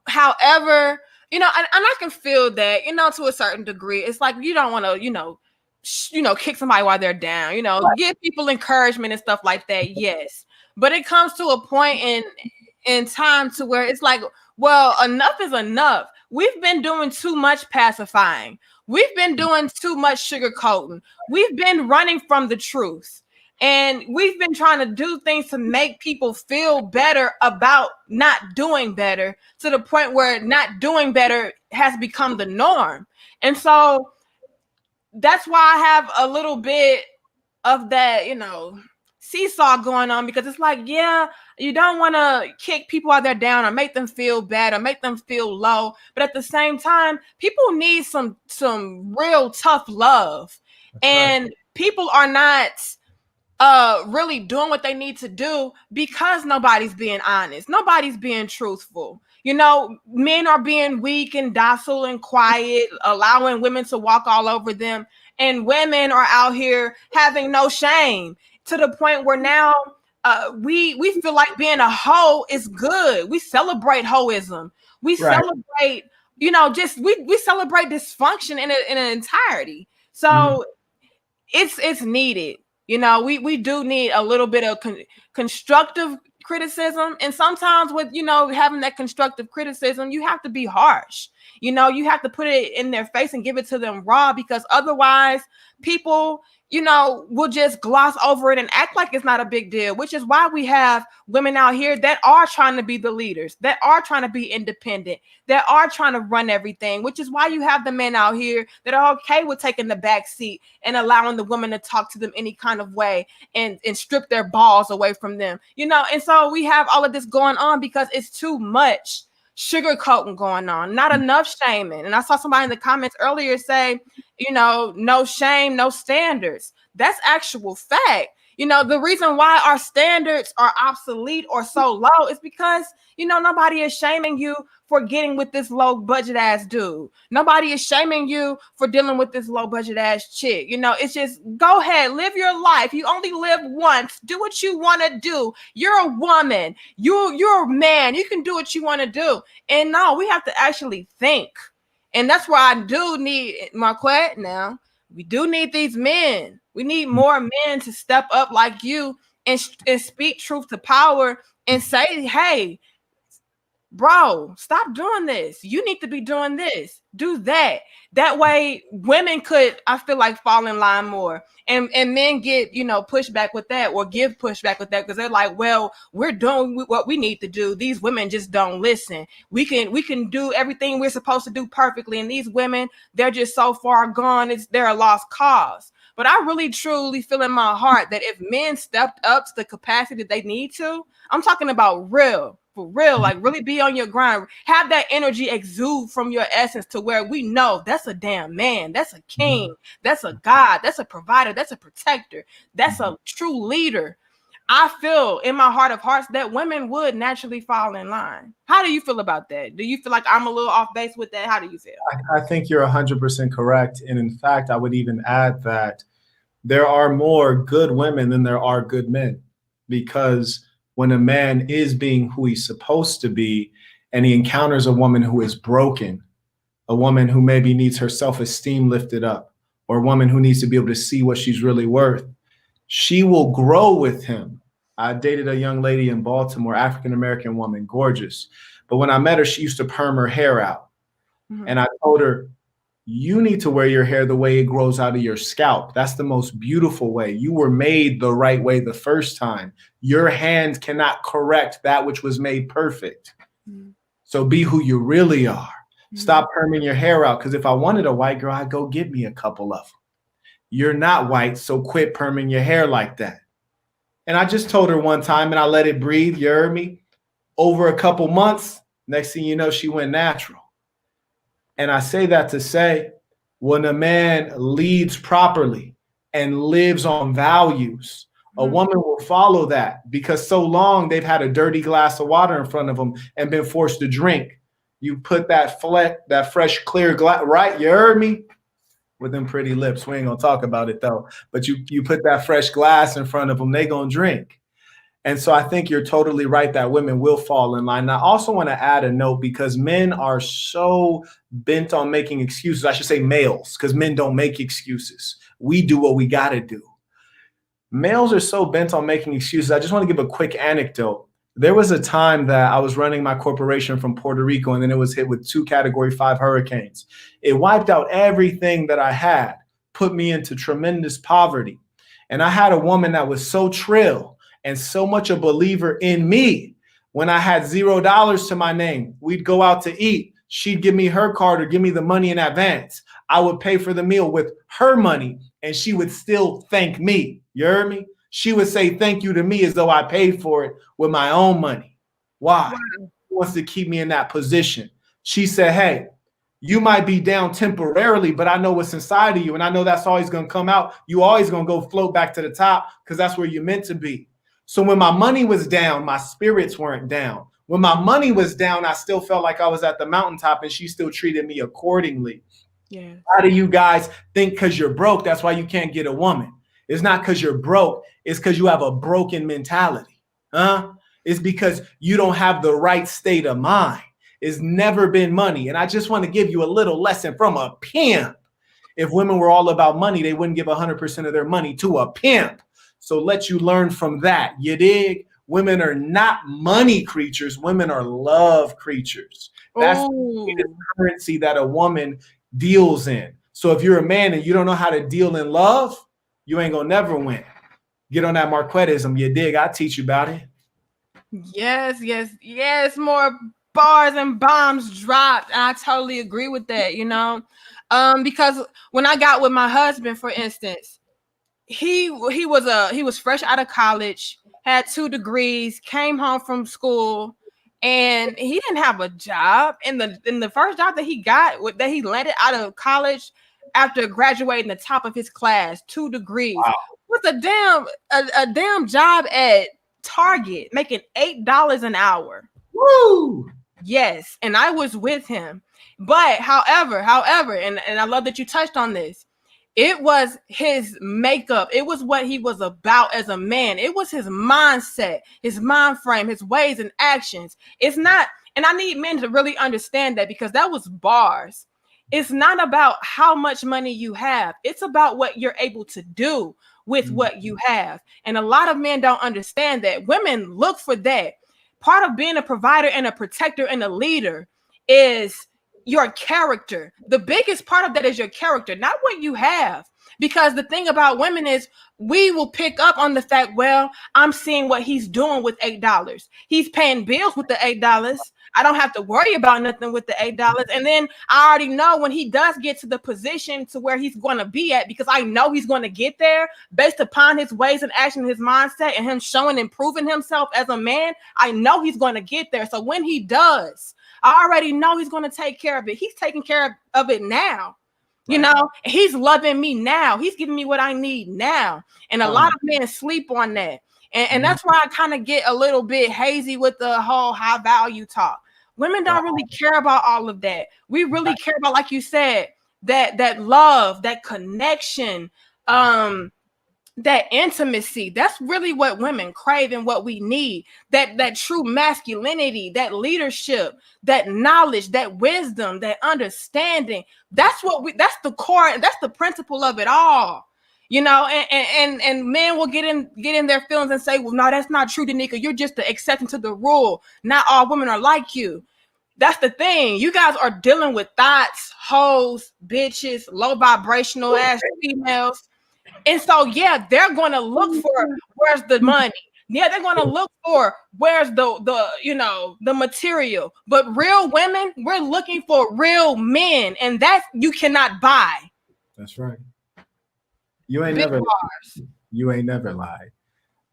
However, and I can feel that, to a certain degree. It's like you don't want to, kick somebody while they're down, give people encouragement and stuff like that. Yes. But it comes to a point in time to where it's like, well, enough is enough. We've been doing too much pacifying. We've been doing too much sugarcoating. We've been running from the truth. And we've been trying to do things to make people feel better about not doing better, to the point where not doing better has become the norm. And so that's why I have a little bit of that, seesaw going on, because it's like, yeah, you don't want to kick people while they're down or make them feel bad or make them feel low. But at the same time, people need some real tough love. That's and right. People are not really doing what they need to do because nobody's being honest. Nobody's being truthful. Men are being weak and docile and quiet, allowing women to walk all over them. And women are out here having no shame, to the point where now we feel like being a hoe is good. We celebrate hoism. We right. celebrate, we celebrate dysfunction in an entirety. So it's needed. We do need a little bit of constructive criticism. And sometimes with, having that constructive criticism, you have to be harsh. You have to put it in their face and give it to them raw, because otherwise people, will just gloss over it and act like it's not a big deal, which is why we have women out here that are trying to be the leaders, that are trying to be independent, that are trying to run everything, which is why you have the men out here that are okay with taking the back seat and allowing the women to talk to them any kind of way and strip their balls away from them, and so we have all of this going on because it's too much sugarcoating going on, not enough shaming. And I saw somebody in the comments earlier say, no shame, no standards. That's actual fact. The reason why our standards are obsolete or so low is because, nobody is shaming you for getting with this low budget ass dude. Nobody is shaming you for dealing with this low budget ass chick. It's just, go ahead, live your life. You only live once. Do what you want to do. You're a woman. You're a man. You can do what you want to do. And no, we have to actually think. And that's where I do need Marquett now. We do need these men. We need more men to step up like you and speak truth to power and say, hey, bro, stop doing this. You need to be doing this. Do that. That way women could, I feel like, fall in line more. And men get, pushback with that, or give pushback with that, because they're like, well, we're doing what we need to do. These women just don't listen. We can do everything we're supposed to do perfectly. And these women, they're just so far gone. They're a lost cause. But I really truly feel in my heart that if men stepped up to the capacity that they need to, I'm talking about real, for real, like really be on your grind, have that energy exude from your essence to where we know that's a damn man, that's a king, that's a god, that's a provider, that's a protector, that's a true leader. I feel in my heart of hearts that women would naturally fall in line. How do you feel about that? Do you feel like I'm a little off base with that? How do you feel? I think you're 100% correct. And in fact, I would even add that there are more good women than there are good men, because when a man is being who he's supposed to be and he encounters a woman who is broken, a woman who maybe needs her self-esteem lifted up, or a woman who needs to be able to see what she's really worth, she will grow with him. I dated a young lady in Baltimore, African-American woman, gorgeous. But when I met her, she used to perm her hair out. Mm-hmm. And I told her, you need to wear your hair the way it grows out of your scalp. That's the most beautiful way. You were made the right way the first time. Your hand cannot correct that which was made perfect. Mm-hmm. So be who you really are. Mm-hmm. Stop perming your hair out. Because if I wanted a white girl, I'd go get me a couple of them. You're not white, so quit perming your hair like that. And I just told her one time, and I let it breathe. You heard me? Over a couple months, next thing you know, she went natural. And I say that to say, when a man leads properly and lives on values, a woman will follow that, because so long they've had a dirty glass of water in front of them and been forced to drink. You put that fresh, clear glass, right? You heard me? With them pretty lips. We ain't gonna talk about it though. But you put that fresh glass in front of them, they gonna drink. And so I think you're totally right that women will fall in line. And I also want to add a note, because men are so bent on making excuses. I should say males, because men don't make excuses. We do what we got to do. Males are so bent on making excuses. I just want to give a quick anecdote. There was a time that I was running my corporation from Puerto Rico, and then it was hit with 2 Category 5 hurricanes. It wiped out everything that I had, put me into tremendous poverty. And I had a woman that was so trill and so much a believer in me. When I had $0 to my name, we'd go out to eat. She'd give me her card or give me the money in advance. I would pay for the meal with her money, and she would still thank me. You heard me? She would say thank you to me as though I paid for it with my own money. Why? She wants to keep me in that position. She said, hey, you might be down temporarily, but I know what's inside of you, and I know that's always going to come out. You always going to go float back to the top, because that's where you're meant to be. So when my money was down, my spirits weren't down. When my money was down, I still felt like I was at the mountaintop, and she still treated me accordingly. Yeah. How do you guys think because you're broke, that's why you can't get a woman? It's not because you're broke. It's because you have a broken mentality. It's because you don't have the right state of mind. It's never been money. And I just want to give you a little lesson from a pimp. If women were all about money, they wouldn't give 100% of their money to a pimp. So let you learn from that. You dig? Women are not money creatures. Women are love creatures. That's the currency that a woman deals in. So if you're a man and you don't know how to deal in love, you ain't gonna never win. Get on that Marquettism. You dig? I'll teach you about it. Yes. More bars and bombs dropped. And I totally agree with that, because when I got with my husband, for instance, he was fresh out of college, had 2 degrees, came home from school, and he didn't have a job. And the first job that he got, that he landed out of college after graduating the top of his class, 2 degrees, was a damn job at Target, making $8 an hour. Woo! Yes, and I was with him. But however, and I love that you touched on this. It was his makeup. It was what he was about as a man. It was his mindset, his mind frame, his ways and actions. It's not, and I need men to really understand that, because that was bars. It's not about how much money you have. It's about what you're able to do with what you have. And a lot of men don't understand that. Women look for that. part of being a provider and a protector and a leader is your character. The biggest part of that is your character, not what you have. Because the thing about women is we will pick up on the fact, well, I'm seeing what he's doing with $8. He's paying bills with the $8. I don't have to worry about nothing with the $8. And then I already know when he does get to the position to where he's going to be at, because I know he's going to get there based upon his ways and action, his mindset, and him showing and proving himself as a man. I know he's going to get there. So when he does, I already know he's going to take care of it. He's taking care of it now. You know, he's loving me now. He's giving me what I need now. And a lot of men sleep on that. And that's why I kind of get a little bit hazy with the whole high value talk. Women don't really care about all of that. We really care about, like you said, that love, that connection, that intimacy. That's really what women crave and what we need. That true masculinity, that leadership, that knowledge, that wisdom, that understanding. That's the core, that's the principle of it all. You know, and men will get in their feelings and say, well, no, that's not true, Danica. You're just the exception to the rule. Not all women are like you. That's the thing. You guys are dealing with thoughts, hoes, bitches, low vibrational ass females. And so, yeah, they're going to look for where's the money. Yeah, they're going to look for where's the material. But real women, we're looking for real men, and that you cannot buy. That's right. You ain't never lied.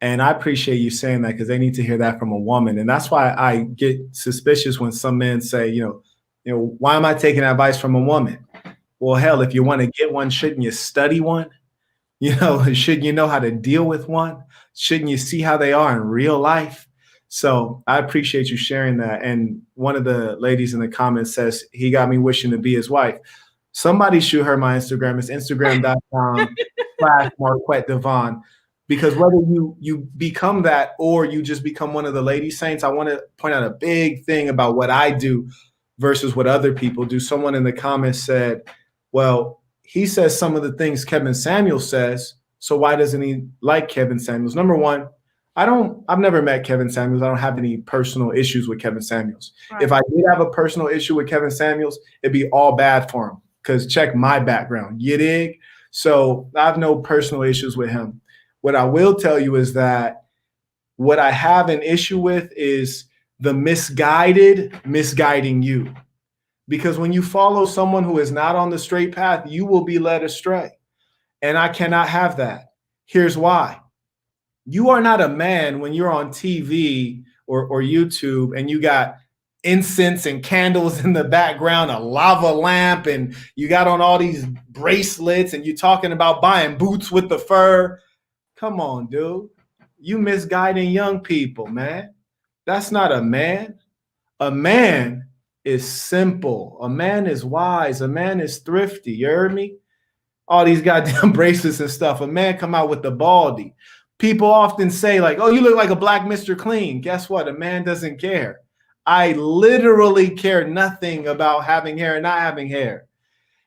And I appreciate you saying that, because they need to hear that from a woman. And that's why I get suspicious when some men say, why am I taking advice from a woman? Well, hell, if you want to get one, shouldn't you study one? Shouldn't you know how to deal with one? Shouldn't you see how they are in real life? So I appreciate you sharing that. And one of the ladies in the comments says, he got me wishing to be his wife. Somebody shoot her my Instagram. It's Instagram.com/Marquett Devon. Because whether you become that or you just become one of the lady saints, I want to point out a big thing about what I do versus what other people do. Someone in the comments said, well, he says some of the things Kevin Samuels says, so why doesn't he like Kevin Samuels? Number one, I've never met Kevin Samuels. I don't have any personal issues with Kevin Samuels. Right. If I did have a personal issue with Kevin Samuels, it'd be all bad for him, because check my background. You dig? So I have no personal issues with him. What I will tell you is that what I have an issue with is the misguiding you. Because when you follow someone who is not on the straight path, you will be led astray. And I cannot have that. Here's why. You are not a man when you're on TV or YouTube and you got incense and candles in the background, a lava lamp, and you got on all these bracelets and you're talking about buying boots with the fur. Come on, dude. You misguiding young people, man. That's not a man. A man is simple. A man is wise. A man is thrifty. You heard me? All these goddamn bracelets and stuff. A man come out with the baldy. People often say, like, oh, you look like a black Mr. Clean. Guess what? A man doesn't care. I literally care nothing about having hair and not having hair.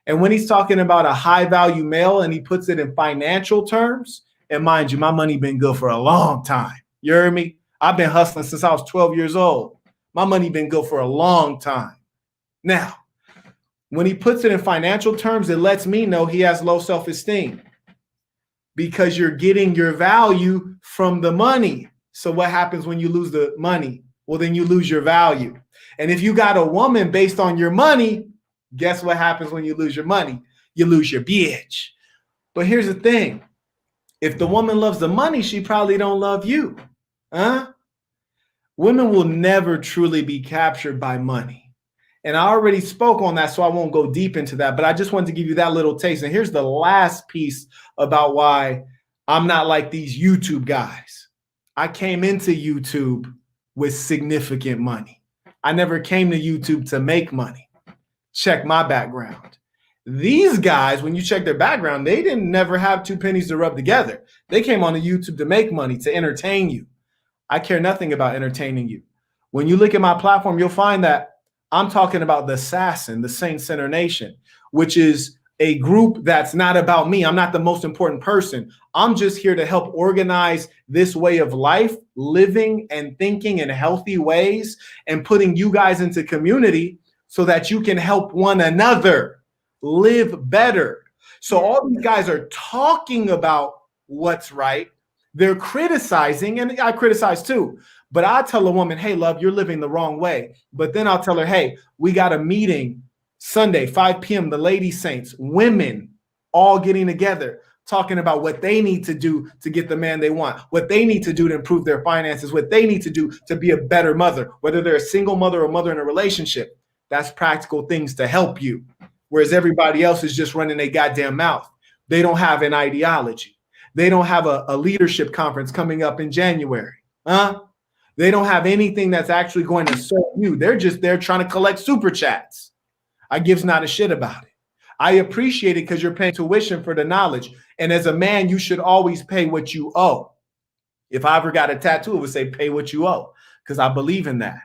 And when he's talking about a high value male and he puts it in financial terms, and mind you, my money been good for a long time. You heard me? I've been hustling since I was 12 years old. My money been good for a long time. Now, when he puts it in financial terms, it lets me know he has low self-esteem, because you're getting your value from the money. So what happens when you lose the money? Well, then you lose your value. And if you got a woman based on your money, guess what happens when you lose your money? You lose your bitch. But here's the thing. If the woman loves the money, she probably don't love you. Huh? Women will never truly be captured by money. And I already spoke on that, so I won't go deep into that. But I just wanted to give you that little taste. And here's the last piece about why I'm not like these YouTube guys. I came into YouTube with significant money. I never came to YouTube to make money. Check my background. These guys, when you check their background, they didn't never have two pennies to rub together. They came on to YouTube to make money, to entertain you. I care nothing about entertaining you. When you look at my platform, you'll find that I'm talking about the assassin, the Saint Center Nation, which is a group that's not about me. I'm not the most important person. I'm just here to help organize this way of life, living and thinking in healthy ways, and putting you guys into community so that you can help one another live better. So all these guys are talking about what's right. They're criticizing, and I criticize too. But I tell a woman, hey, love, you're living the wrong way. But then I'll tell her, hey, we got a meeting Sunday, 5 p.m., the Lady Saints, women all getting together, talking about what they need to do to get the man they want, what they need to do to improve their finances, what they need to do to be a better mother, whether they're a single mother or mother in a relationship. That's practical things to help you. Whereas everybody else is just running their goddamn mouth. They don't have an ideology. They don't have a leadership conference coming up in January. They don't have anything that's actually going to serve you. They're just there trying to collect super chats. I gives not a shit about it. I appreciate it because you're paying tuition for the knowledge. And as a man, you should always pay what you owe. If I ever got a tattoo, it would say pay what you owe, because I believe in that.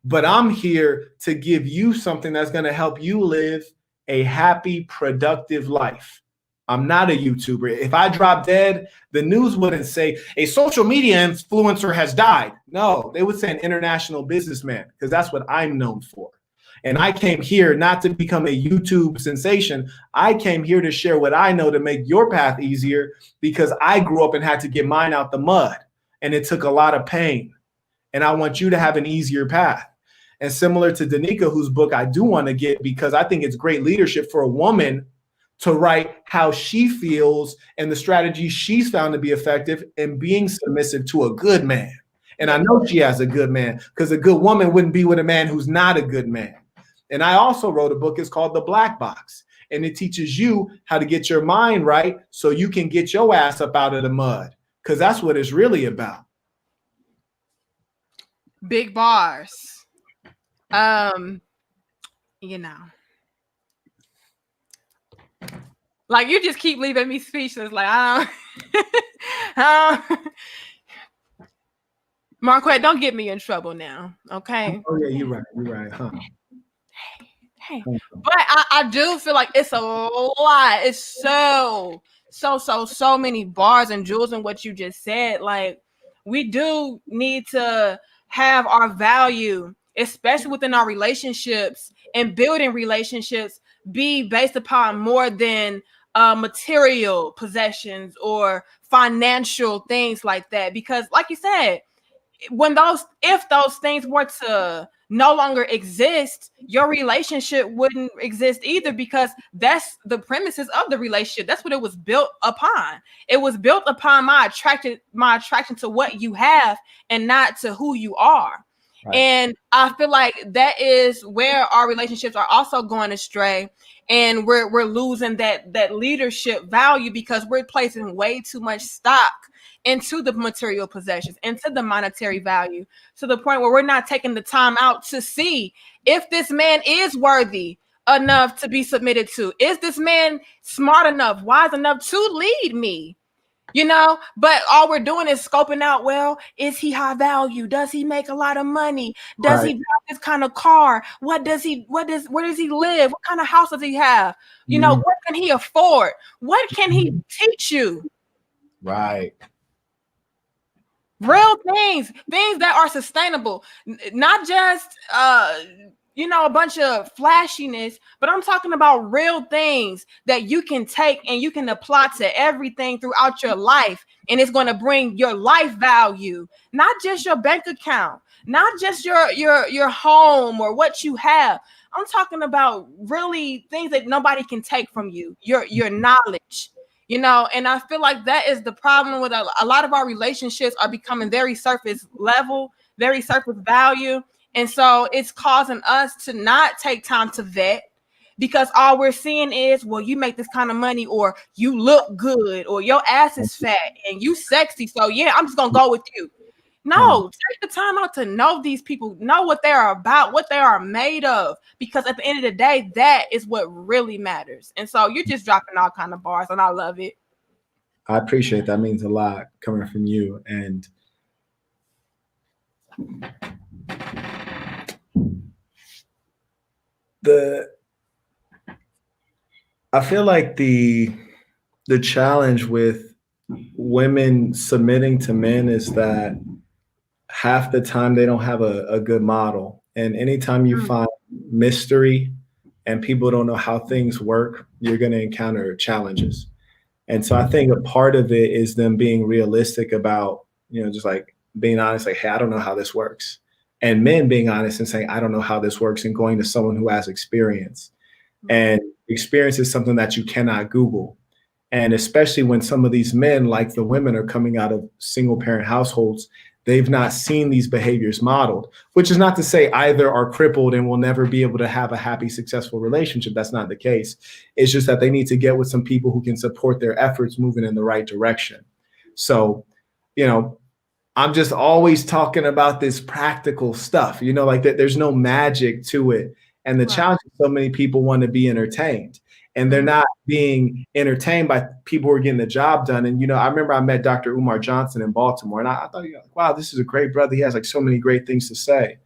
But I'm here to give you something that's going to help you live a happy, productive life. I'm not a YouTuber. If I drop dead, the news wouldn't say a social media influencer has died. No, they would say an international businessman, because that's what I'm known for. And I came here not to become a YouTube sensation. I came here to share what I know to make your path easier, because I grew up and had to get mine out the mud. And it took a lot of pain. And I want you to have an easier path. And similar to Danica, whose book I do want to get, because I think it's great leadership for a woman to write how she feels and the strategies she's found to be effective in being submissive to a good man. And I know she has a good man, because a good woman wouldn't be with a man who's not a good man. And I also wrote a book. It's called The Black Box. And it teaches you how to get your mind right so you can get your ass up out of the mud, because that's what it's really about. Big bars. You know, like, you just keep leaving me speechless. Like, I don't. Marquett, don't get me in trouble now, okay? Oh yeah, you're right. You're right, huh? Hey. But I do feel like it's a lot. It's so many bars and jewels in what you just said. Like, we do need to have our value, especially within our relationships and building relationships, be based upon more than material possessions or financial things like that. Because, like you said, if those things were to no longer exist, your relationship wouldn't exist either, because that's the premises of the relationship. That's what it was built upon. It was built upon my attraction to what you have and not to who you are. Right. And I feel like that is where our relationships are also going astray, and we're losing that leadership value, because we're placing way too much stock into the material possessions, into the monetary value, to the point where we're not taking the time out to see if this man is worthy enough to be submitted to. Is this man smart enough, wise enough to lead me? You know, but all we're doing is scoping out, well, is he high value? Does he make a lot of money? Does he drive this kind of car? Where does he live? What kind of house does he have? You know, what can he afford? What can he teach you? Right. Real things that are sustainable, not just a bunch of flashiness, but I'm talking about real things that you can take and you can apply to everything throughout your life, and it's going to bring your life value, not just your bank account, not just your home or what you have. I'm talking about really things that nobody can take from you, your knowledge. You know, and I feel like that is the problem with a lot of our relationships are becoming very surface level, very surface value. And so it's causing us to not take time to vet, because all we're seeing is, well, you make this kind of money, or you look good, or your ass is fat and you sexy. So yeah, I'm just going to go with you. No, take the time out to know these people, know what they are about, what they are made of, because at the end of the day, that is what really matters. And so you're just dropping all kind of bars, and I love it. I appreciate that. Means a lot coming from you. And I feel like the challenge with women submitting to men is that half the time they don't have a good model. And anytime you Mm, find mystery and people don't know how things work, you're going to encounter challenges. And so I think a part of it is them being realistic about, just like being honest, like, hey, I don't know how this works. And men being honest and saying, I don't know how this works, and going to someone who has experience. right. And experience is something that you cannot Google. And especially when some of these men, like the women, are coming out of single parent households, they've not seen these behaviors modeled, which is not to say either are crippled and will never be able to have a happy, successful relationship. That's not the case. It's just that they need to get with some people who can support their efforts moving in the right direction. So, you know, I'm just always talking about this practical stuff, like that there's no magic to it. And the Right. challenge is so many people want to be entertained, and they're Mhm. not being entertained by people who are getting the job done. And, I remember I met Dr. Umar Johnson in Baltimore, and I thought, wow, this is a great brother. He has like so many great things to say.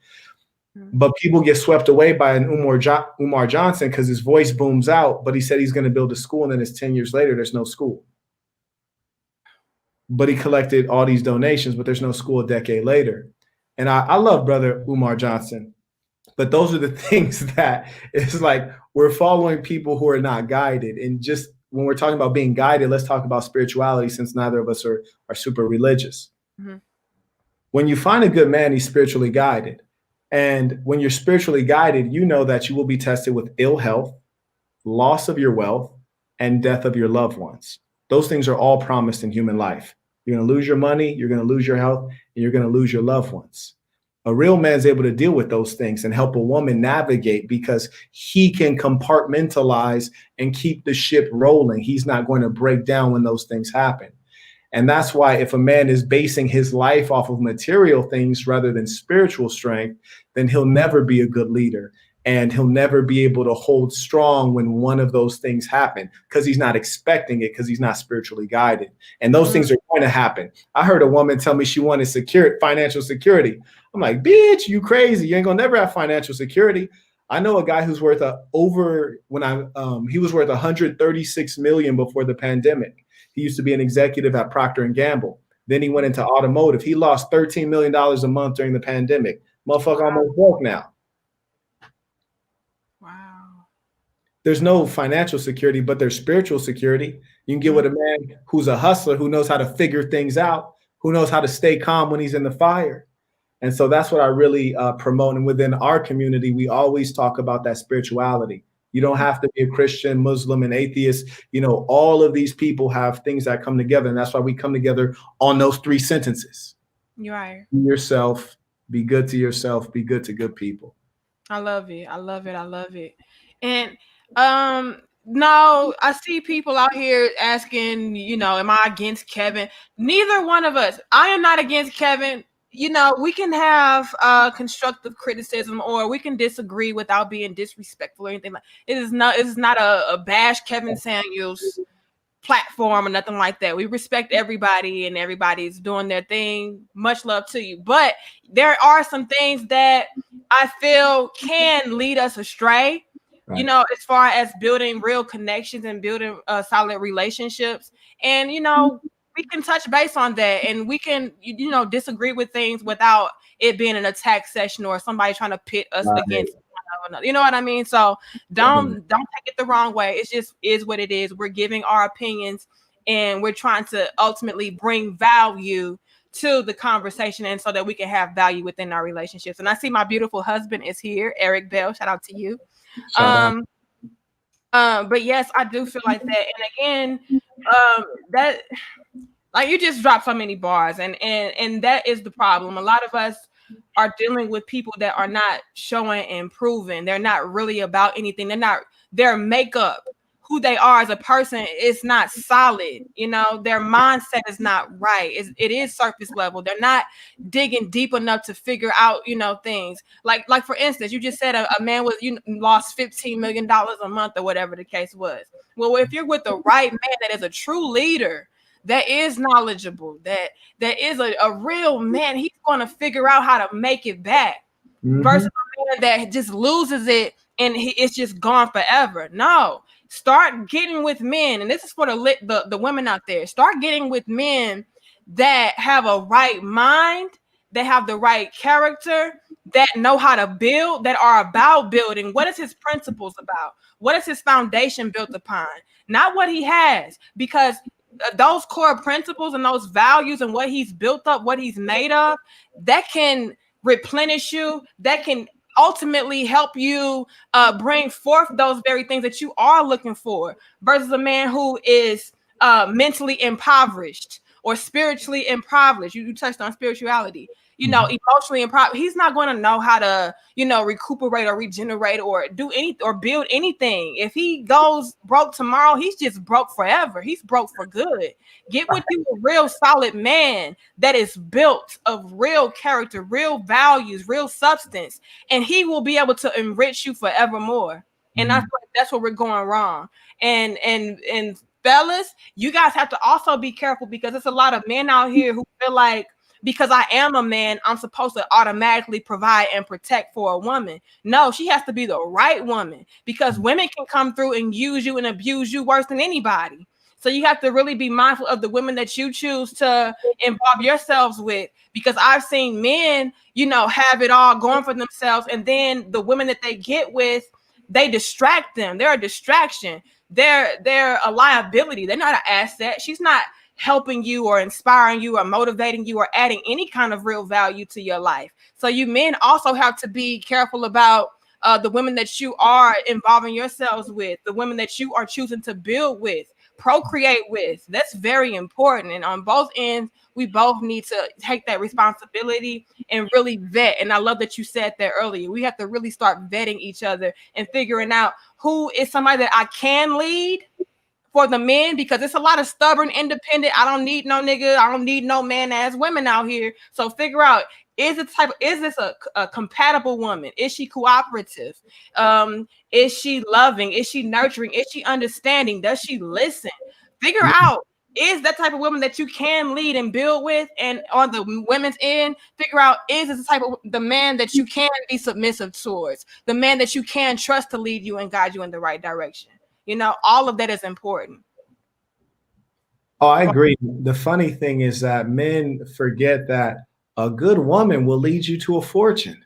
Mhm. But people get swept away by an Umar Johnson because his voice booms out, but he said he's going to build a school. And then it's 10 years later, there's no school. But he collected all these donations, but there's no school a decade later. And I love brother Umar Johnson, but those are the things that it's like we're following people who are not guided. And just when we're talking about being guided, let's talk about spirituality, since neither of us are super religious. Mhm. When you find a good man, he's spiritually guided. And when you're spiritually guided, you know that you will be tested with ill health, loss of your wealth, and death of your loved ones. Those things are all promised in human life. You're going to lose your money, you're going to lose your health, and you're going to lose your loved ones. A real man's able to deal with those things and help a woman navigate because he can compartmentalize and keep the ship rolling. He's not going to break down when those things happen. And that's why if a man is basing his life off of material things rather than spiritual strength, then he'll never be a good leader. And he'll never be able to hold strong when one of those things happen because he's not expecting it, because he's not spiritually guided. And those Mhm. things are going to happen. I heard a woman tell me she wanted financial security. I'm like, bitch, you crazy. You ain't gonna never have financial security. I know a guy who's worth he was worth 136 million before the pandemic. He used to be an executive at Procter and Gamble. Then he went into automotive. He lost $13 million a month during the pandemic. Motherfucker Wow. almost broke now. Wow. There's no financial security, but there's spiritual security. You can get with Mhm. a man who's a hustler, who knows how to figure things out, who knows how to stay calm when he's in the fire. And so that's what I really promote. And within our community, we always talk about that spirituality. You don't have to be a Christian, Muslim, and atheist. All of these people have things that come together. And that's why we come together on those three sentences. You're right. Be yourself, be good to yourself, be good to good people. I love it. I love it. I love it. And no, I see people out here asking, am I against Kevin? Neither one of us. I am not against Kevin. We can have constructive criticism, or we can disagree without being disrespectful or anything like. It is not a bash Kevin Samuels platform or nothing like that. We respect everybody, and everybody's doing their thing. Much love to you. But there are some things that I feel can lead us astray, Right. as far as building real connections and building solid relationships. And, we can touch base on that, and we can, disagree with things without it being an attack session or somebody trying to pit us Right. against one another. You know what I mean? So Definitely. don't take it the wrong way. It's just is what it is. We're giving our opinions, and we're trying to ultimately bring value to the conversation, and so that we can have value within our relationships. And I see my beautiful husband is here, Eric Bell. Shout out to you. Shout out. Um, but yes, I do feel like that. And again, that like you just dropped so many bars, and that is the problem. A lot of us are dealing with people that are not showing and proving. They're not really about anything. Their makeup, who they are as a person, is not solid. Their mindset is not right. It is surface level. They're not digging deep enough to figure out, things. Like for instance, you just said a man was lost $15 million a month or whatever the case was. Well, if you're with the right man that is a true leader, that is knowledgeable, that is a real man, he's going to figure out how to make it back, Mm-hmm. versus a man that just loses it and it's just gone forever. No, Start getting with men, and this is for the women out there. Start getting with men that have a right mind, that have the right character, that know how to build, that are about building. What is his principles about? What is his foundation built upon? Not what he has, because those core principles and those values and what he's built up, what he's made of, that can replenish you, that can ultimately help you bring forth those very things that you are looking for, versus a man who is mentally impoverished or spiritually impoverished. You touched on spirituality. Emotionally impoverished. He's not going to know how to, recuperate or regenerate or do any or build anything. If he goes broke tomorrow, he's just broke forever. He's broke for good. Get with you a real solid man that is built of real character, real values, real substance, and he will be able to enrich you forevermore. And that's where we're going wrong. And fellas, you guys have to also be careful, because there's a lot of men out here who feel like, because I am a man, I'm supposed to automatically provide and protect for a woman. No, she has to be the right woman, because women can come through and use you and abuse you worse than anybody. So you have to really be mindful of the women that you choose to involve yourselves with, because I've seen men, have it all going for themselves, and then the women that they get with, they distract them. They're a distraction. They're a liability. They're not an asset. She's not helping you or inspiring you or motivating you or adding any kind of real value to your life. So you men also have to be careful about the women that you are involving yourselves with, the women that you are choosing to build with, procreate with. That's very important. And on both ends, we both need to take that responsibility and really vet. And I love that you said that earlier. We have to really start vetting each other and figuring out who is somebody that I can lead for the men, because it's a lot of stubborn, independent, I don't need no nigga, I don't need no man ass women out here. So figure out, is this a compatible woman? Is she cooperative? Is she loving? Is she nurturing? Is she understanding? Does she listen? Figure out, is that type of woman that you can lead and build with? And on the women's end, figure out, is this the type of the man that you can be submissive towards, the man that you can trust to lead you and guide you in the right direction? All of that is important. Oh, I agree. The funny thing is that men forget that a good woman will lead you to a fortune.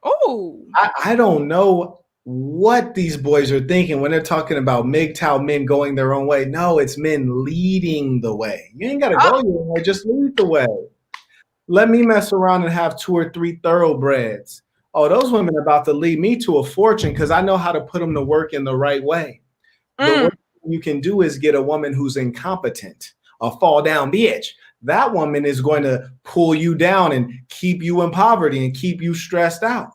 Oh, I don't know what these boys are thinking when they're talking about MGTOW men going their own way. No, it's men leading the way. You ain't got to go your own way, just lead the way. Let me mess around and have 2 or 3 thoroughbreds. Oh, those women are about to lead me to a fortune because I know how to put them to work in the right way. The worst thing you can do is get a woman who's incompetent, a fall down bitch. That woman is going to pull you down and keep you in poverty and keep you stressed out.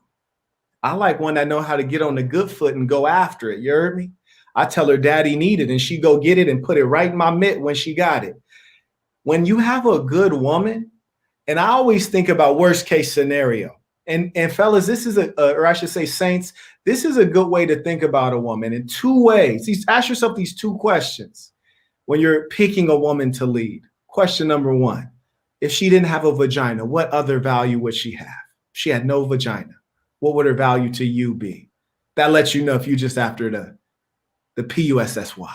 I like one that know how to get on the good foot and go after it. You heard me? I tell her daddy need it and she go get it and put it right in my mitt when she got it. When you have a good woman, and I always think about worst case scenario. And fellas, this is or I should say saints, this is a good way to think about a woman in 2 ways. Ask yourself these 2 questions when you're picking a woman to lead. Question number 1, if she didn't have a vagina, what other value would she have? If she had no vagina, what would her value to you be? That lets you know if you just after the PUSSY.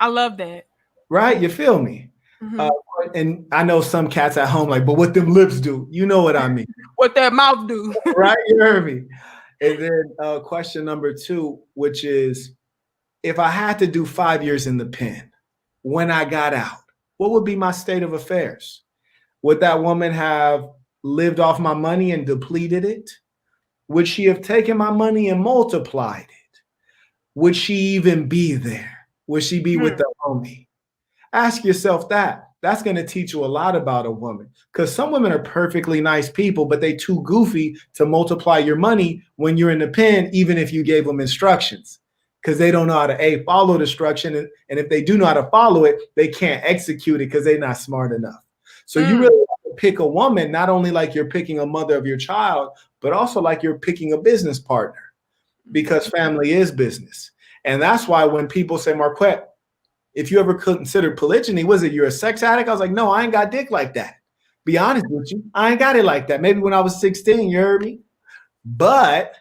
I love that. Right? You feel me? Mm-hmm. And I know some cats at home like, but what them lips do? You know what I mean? What that mouth do? Right? You heard me. And then question number 2, which is, if I had to do 5 years in the pen, when I got out, what would be my state of affairs? Would that woman have lived off my money and depleted it? Would she have taken my money and multiplied it? Would she even be there? Would she be with the homie? Ask yourself that. That's going to teach you a lot about a woman, because some women are perfectly nice people, but they too goofy to multiply your money when you're in the pen, even if you gave them instructions, because they don't know how to follow the instruction. And if they do know how to follow it, they can't execute it because they're not smart enough. So you really have to pick a woman, not only like you're picking a mother of your child, but also like you're picking a business partner, because family is business. And that's why when people say, Marquett, if you ever considered polygyny, was it you're a sex addict? I was like, no, I ain't got dick like that. Be honest with you. I ain't got it like that. Maybe when I was 16, you heard me? But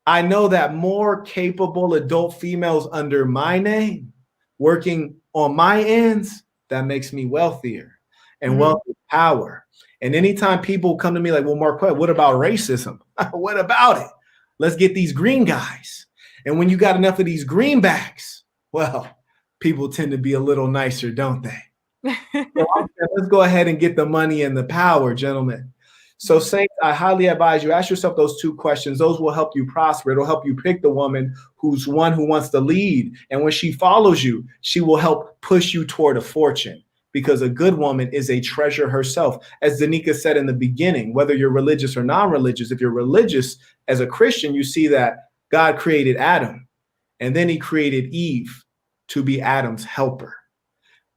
I know that more capable adult females under my name working on my ends, that makes me wealthier, and wealth is power. And anytime people come to me like, well, Marquett, what about racism? What about it? Let's get these green guys. And when you got enough of these greenbacks, well, people tend to be a little nicer, don't they? So let's go ahead and get the money and the power, gentlemen. So, Saints, I highly advise you ask yourself those two questions. Those will help you prosper. It'll help you pick the woman who's one who wants to lead. And when she follows you, she will help push you toward a fortune, because a good woman is a treasure herself. As Danica said in the beginning, whether you're religious or non-religious, if you're religious as a Christian, you see that God created Adam and then he created Eve to be Adam's helper.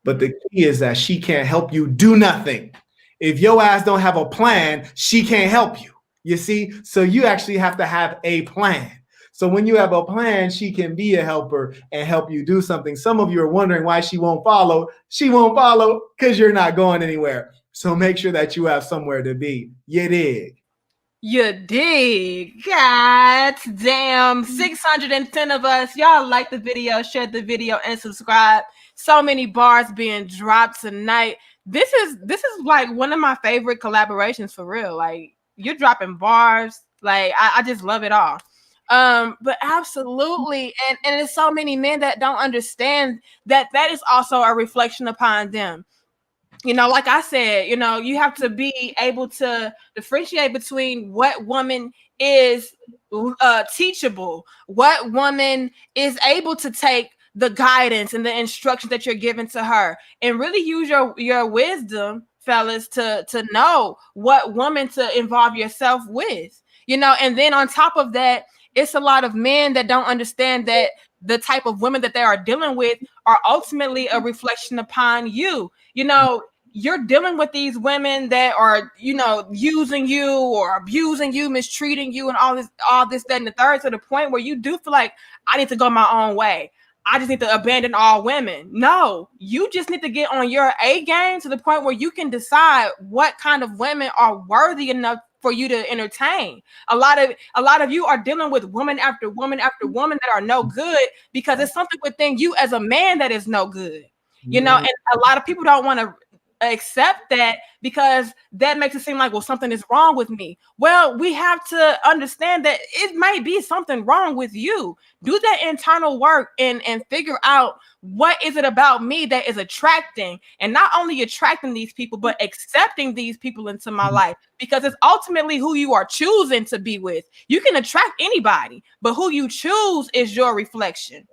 But the key is that she can't help you do nothing. If your ass don't have a plan, she can't help you. You see? So you actually have to have a plan. So when you have a plan, she can be a helper and help you do something. Some of you are wondering why she won't follow. She won't follow because you're not going anywhere. So make sure that you have somewhere to be. You dig? You dig? God damn. 610 of us. Y'all like the video, share the video, and subscribe. So many bars being dropped tonight. This is like one of my favorite collaborations for real. Like, you're dropping bars. Like, I just love it all. But absolutely, and there's so many men that don't understand that is also a reflection upon them. You know, like I said, you know, you have to be able to differentiate between what woman is teachable, what woman is able to take the guidance and the instructions that you're giving to her, and really use your wisdom, fellas, to know what woman to involve yourself with. You know, and then on top of that, it's a lot of men that don't understand that the type of women that they are dealing with are ultimately a reflection upon you. You know, you're dealing with these women that are, you know, using you or abusing you, mistreating you, and all this, that, and the third, to the point where you do feel like, I need to go my own way. I just need to abandon all women. No, you just need to get on your A game to the point where you can decide what kind of women are worthy enough for you to entertain. A lot of you are dealing with woman after woman after woman that are no good because it's something within you as a man that is no good. You know, and a lot of people don't want to accept that because that makes it seem like, well, something is wrong with me. Well, we have to understand that it might be something wrong with you. Do that internal work and figure out, what is it about me that is attracting, and not only attracting these people, but accepting these people into my life, because it's ultimately who you are choosing to be with. You can attract anybody, but who you choose is your reflection.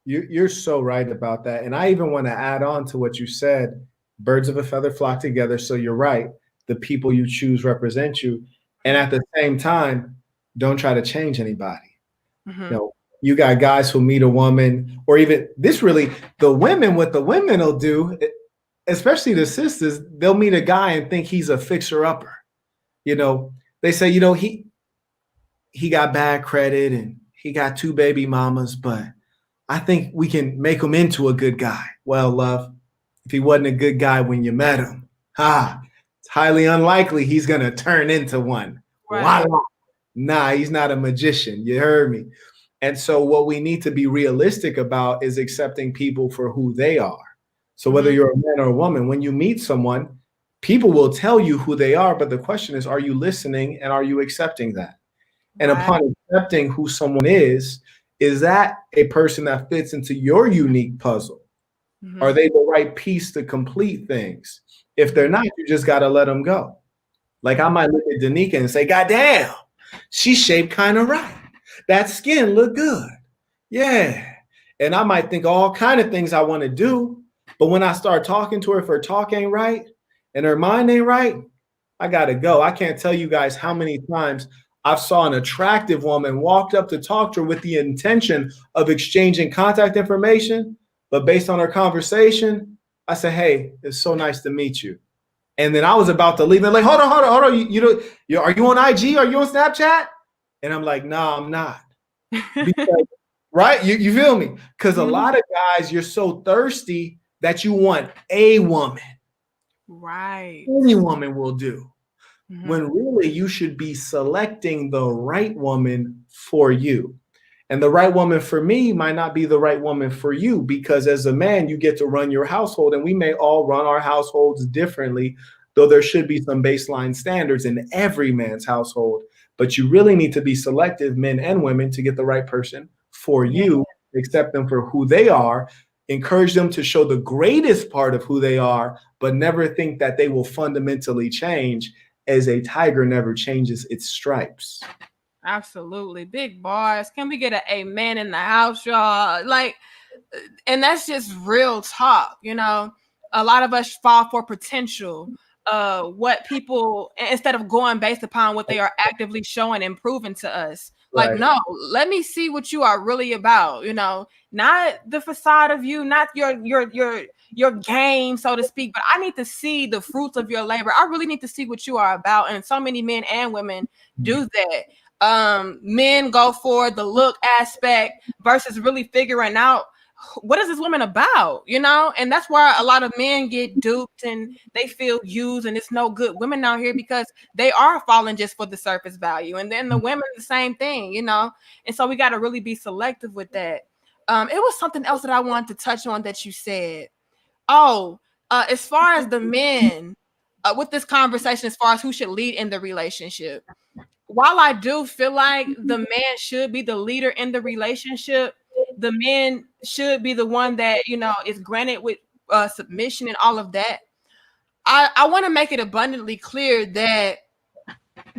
You're so right about that. And I even want to add on to what you said. Birds of a feather flock together. So you're right. The people you choose represent you. And at the same time, don't try to change anybody. You know, you got guys who meet a woman, or even this, really, the women, what the women will do, especially the sisters, they'll meet a guy and think he's a fixer-upper. You know, they say, you know, he got bad credit and he got 2 baby mamas, but I think we can make him into a good guy. Well, love, if he wasn't a good guy when you met him, it's highly unlikely he's going to turn into one. Right. Voila. Nah, he's not a magician. You heard me. And so what we need to be realistic about is accepting people for who they are. So whether you're a man or a woman, when you meet someone, people will tell you who they are. But the question is, are you listening and are you accepting that? And upon accepting who someone is that a person that fits into your unique puzzle? Are they the right piece to complete things? If they're not, you just got to let them go. Like, I might look at Danica and say, God damn, she's shaped kind of right. That skin look good. Yeah. And I might think all kind of things I want to do. But when I start talking to her, if her talk ain't right and her mind ain't right, I got to go. I can't tell you guys how many times I've saw an attractive woman, walked up to talk to her with the intention of exchanging contact information. But based on our conversation, I said, hey, it's so nice to meet you. And then I was about to leave. And like, hold on. Are you on IG? Are you on Snapchat? And I'm like, no, I'm not. Because, right? You feel me? Because a lot of guys, you're so thirsty that you want a woman. Right. Any woman will do. when really you should be selecting the right woman for you. And the right woman for me might not be the right woman for you, because as a man, you get to run your household, and we may all run our households differently, though there should be some baseline standards in every man's household. But you really need to be selective, men and women, to get the right person for Yeah, you, accept them for who they are, encourage them to show the greatest part of who they are, but never think that they will fundamentally change, as a tiger never changes its stripes. absolutely. Big bars. Can we get an amen in the house, y'all? Like, and that's just real talk, you know. A lot of us fall for potential, what people, instead of going based upon what they are actively showing and proving to us. Like, Right. no, let me see what you are really about, you know, not the facade of you, not your game, so to speak, but I need to see the fruits of your labor. I really need to see what you are about. And so many men and women do that. Men go for the look aspect versus really figuring out what is this woman about, you know? And that's why a lot of men get duped and they feel used, and it's no good women out here because they are falling just for the surface value. And then the women, the same thing, you know? And so we got to really be selective with that. It was something else that I wanted to touch on that you said. Oh, as far as the men, with this conversation, as far as who should lead in the relationship, while I do feel like the man should be the leader in the relationship, the man should be the one that, you know, is granted with submission and all of that. I want to make it abundantly clear that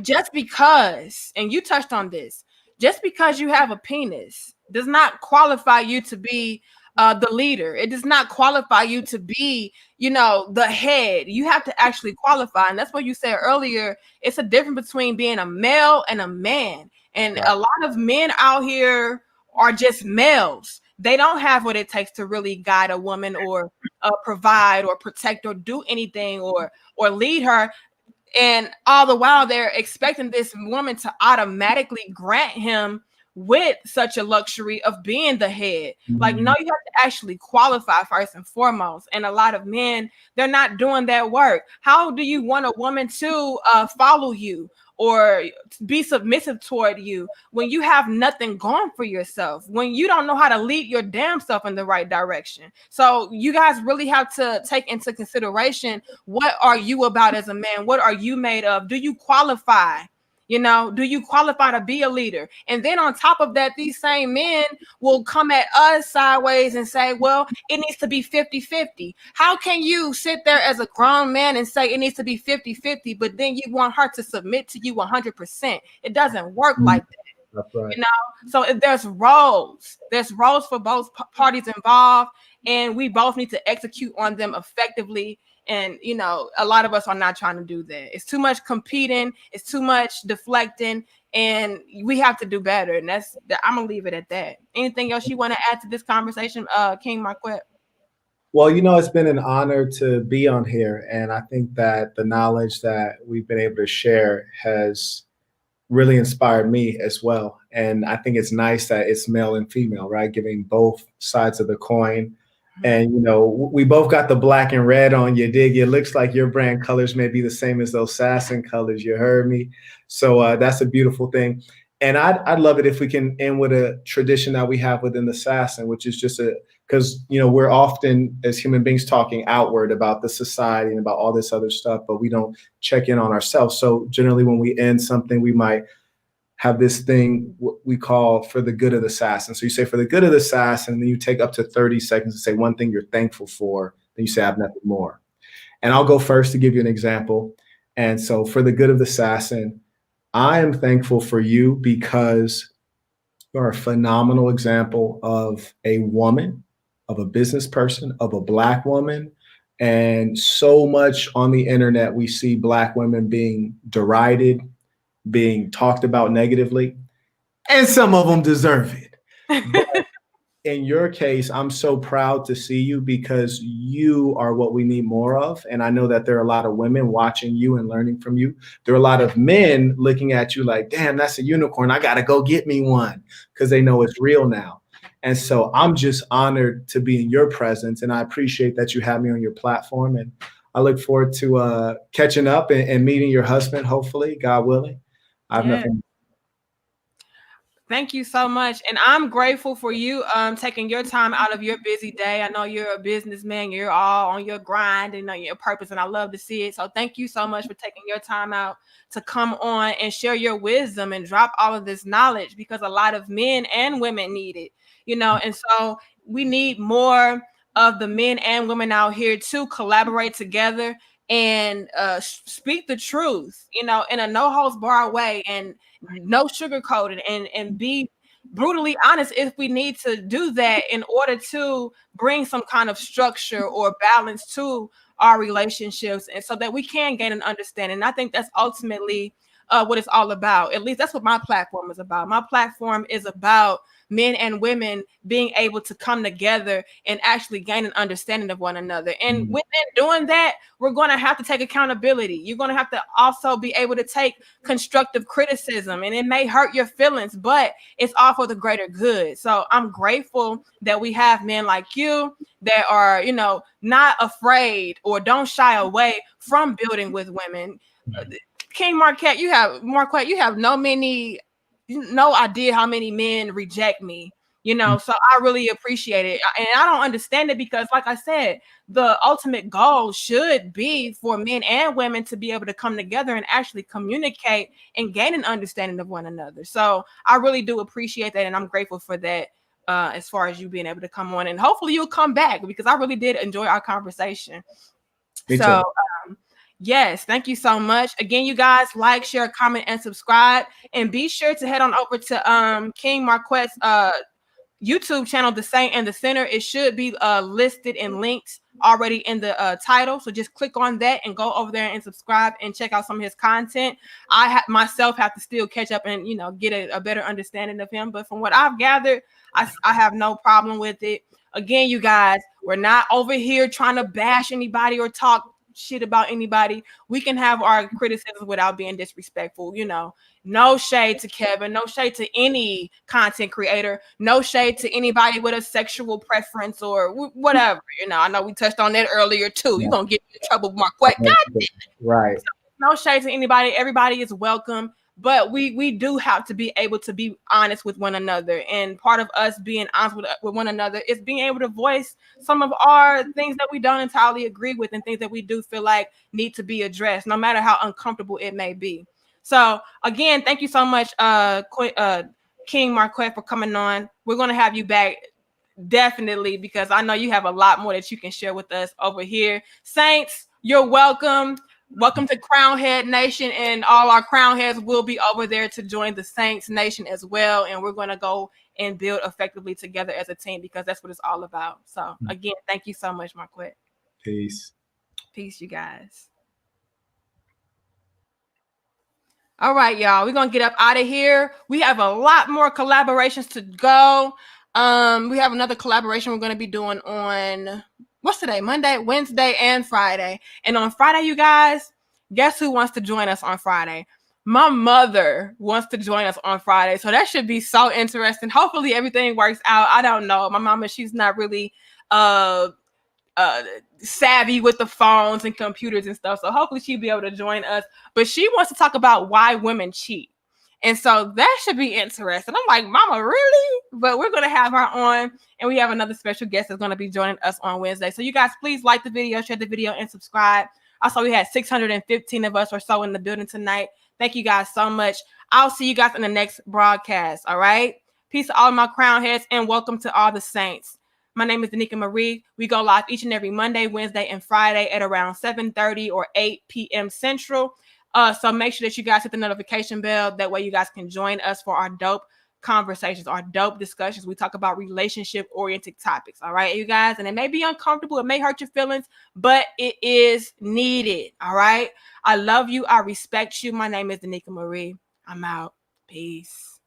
just because, and you touched on this, just because you have a penis does not qualify you to be the leader. It does not qualify you to be, you know, the head. You have to actually qualify. And that's what you said earlier. It's a difference between being a male and a man. And Right. a lot of men out here are just males. They don't have what it takes to really guide a woman or provide or protect or do anything or lead her. And all the while they're expecting this woman to automatically grant him with such a luxury of being the head. Like, no, you have to actually qualify first and foremost. And a lot of men, they're not doing that work. How do you want a woman to follow you or be submissive toward you when you have nothing going for yourself, when you don't know how to lead your damn self in the right direction? So you guys really have to take into consideration, what are you about as a man? What are you made of? Do you qualify? You know, do you qualify to be a leader? And then on top of that, these same men will come at us sideways and say, well, it needs to be 50-50. How can you sit there as a grown man and say it needs to be 50-50, but then you want her to submit to you 100%? It doesn't work like that. That's right. You know, so if there's roles for both parties involved, and we both need to execute on them effectively. And, you know, a lot of us are not trying to do that. It's too much competing. It's too much deflecting, and we have to do better. And I'm going to leave it at that. Anything else you want to add to this conversation, King Marquett? Well, you know, it's been an honor to be on here. And I think that the knowledge that we've been able to share has really inspired me as well. And I think it's nice that it's male and female, right? Giving both sides of the coin. And, you know, we both got the black and red on, you dig? It looks like your brand colors may be the same as those Sasson colors. You heard me? So that's a beautiful thing. And I'd love it if we can end with a tradition that we have within the Sasson, which is just because, you know, we're often as human beings talking outward about the society and about all this other stuff, but we don't check in on ourselves. So generally when we end something, we might have this thing we call for the good of the Sasson. So you say for the good of the Sasson, and then you take up to 30 seconds to say one thing you're thankful for. Then you say, I have nothing more. And I'll go first to give you an example. And so for the good of the Sasson, I am thankful for you because you're a phenomenal example of a woman, of a business person, of a Black woman. And so much on the internet, we see Black women being derided, being talked about negatively, and some of them deserve it. But in your case, I'm so proud to see you because you are what we need more of. And I know that there are a lot of women watching you and learning from you. There are a lot of men looking at you like, damn, that's a unicorn. I got to go get me one, because they know it's real now. And so I'm just honored to be in your presence. And I appreciate that you have me on your platform. And I look forward to catching up and meeting your husband, hopefully, God willing. I have nothing. Thank you so much. And I'm grateful for you taking your time out of your busy day. I know you're a businessman, you're all on your grind and on your purpose, and I love to see it. So thank you so much for taking your time out to come on and share your wisdom and drop all of this knowledge, because a lot of men and women need it, and so we need more of the men and women out here to collaborate together and speak the truth, in a no holds barred way, and no sugarcoated, and be brutally honest if we need to do that in order to bring some kind of structure or balance to our relationships, and so that we can gain an understanding. And I think that's ultimately what it's all about. At least that's what my platform is about. My platform is about men and women being able to come together and actually gain an understanding of one another. And within doing that, we're going to have to take accountability. You're going to have to also be able to take constructive criticism, and it may hurt your feelings, but it's all for the greater good. So I'm grateful that we have men like you that are, not afraid or don't shy away from building with women. King Marquett, you have no idea how many men reject me, so I really appreciate it. And I don't understand it, because like I said, the ultimate goal should be for men and women to be able to come together and actually communicate and gain an understanding of one another. So I really do appreciate that, and I'm grateful for that. As far as you being able to come on, and hopefully you'll come back, because I really did enjoy our conversation. Me So too. yes, thank you so much. Again, you guys, like, share, comment, and subscribe. And be sure to head on over to King Marquett's YouTube channel, The Saint and the Sinner. It should be listed and linked already in the title. So just click on that and go over there and subscribe and check out some of his content. I myself have to still catch up and get a better understanding of him. But from what I've gathered, I have no problem with it. Again, you guys, we're not over here trying to bash anybody or talk shit about anybody. We can have our criticisms without being disrespectful. No shade to Kevin, no shade to any content creator, no shade to anybody with a sexual preference or whatever. I know we touched on that earlier too. You're gonna get me in trouble, Marquette. God damn it. Right. So, no shade to anybody. Everybody is welcome. But we do have to be able to be honest with one another. And part of us being honest with one another is being able to voice some of our things that we don't entirely agree with, and things that we do feel like need to be addressed, no matter how uncomfortable it may be. So again, thank you so much, King Marquette, for coming on. We're going to have you back definitely, because I know you have a lot more that you can share with us over here. Saints, you're welcome. Welcome to Crown Head Nation, and all our Crown Heads will be over there to join the Saints Nation as well. And we're going to go and build effectively together as a team, because that's what it's all about. So again, thank you so much, Marquette. Peace. Peace, you guys. All right, y'all. We're going to get up out of here. We have a lot more collaborations to go. We have another collaboration we're going to be doing on, what's today? Monday, Wednesday, and Friday. And on Friday, you guys, guess who wants to join us on Friday? My mother wants to join us on Friday. So that should be so interesting. Hopefully everything works out. I don't know. My mama, she's not really savvy with the phones and computers and stuff. So hopefully she'll be able to join us. But she wants to talk about why women cheat. And so that should be interesting. I'm like, Mama, really? But we're going to have her on. And we have another special guest that's going to be joining us on Wednesday. So you guys, please like the video, share the video, and subscribe. Also, we had 615 of us or so in the building tonight. Thank you guys so much. I'll see you guys in the next broadcast. All right. Peace to all of my crown heads, and welcome to all the saints. My name is Danica Marie. We go live each and every Monday, Wednesday, and Friday at around 7:30 or 8 p.m. Central. So make sure that you guys hit the notification bell. That way you guys can join us for our dope conversations, our dope discussions. We talk about relationship-oriented topics. All right, you guys? And it may be uncomfortable. It may hurt your feelings, but it is needed. All right? I love you. I respect you. My name is Danica Marie. I'm out. Peace.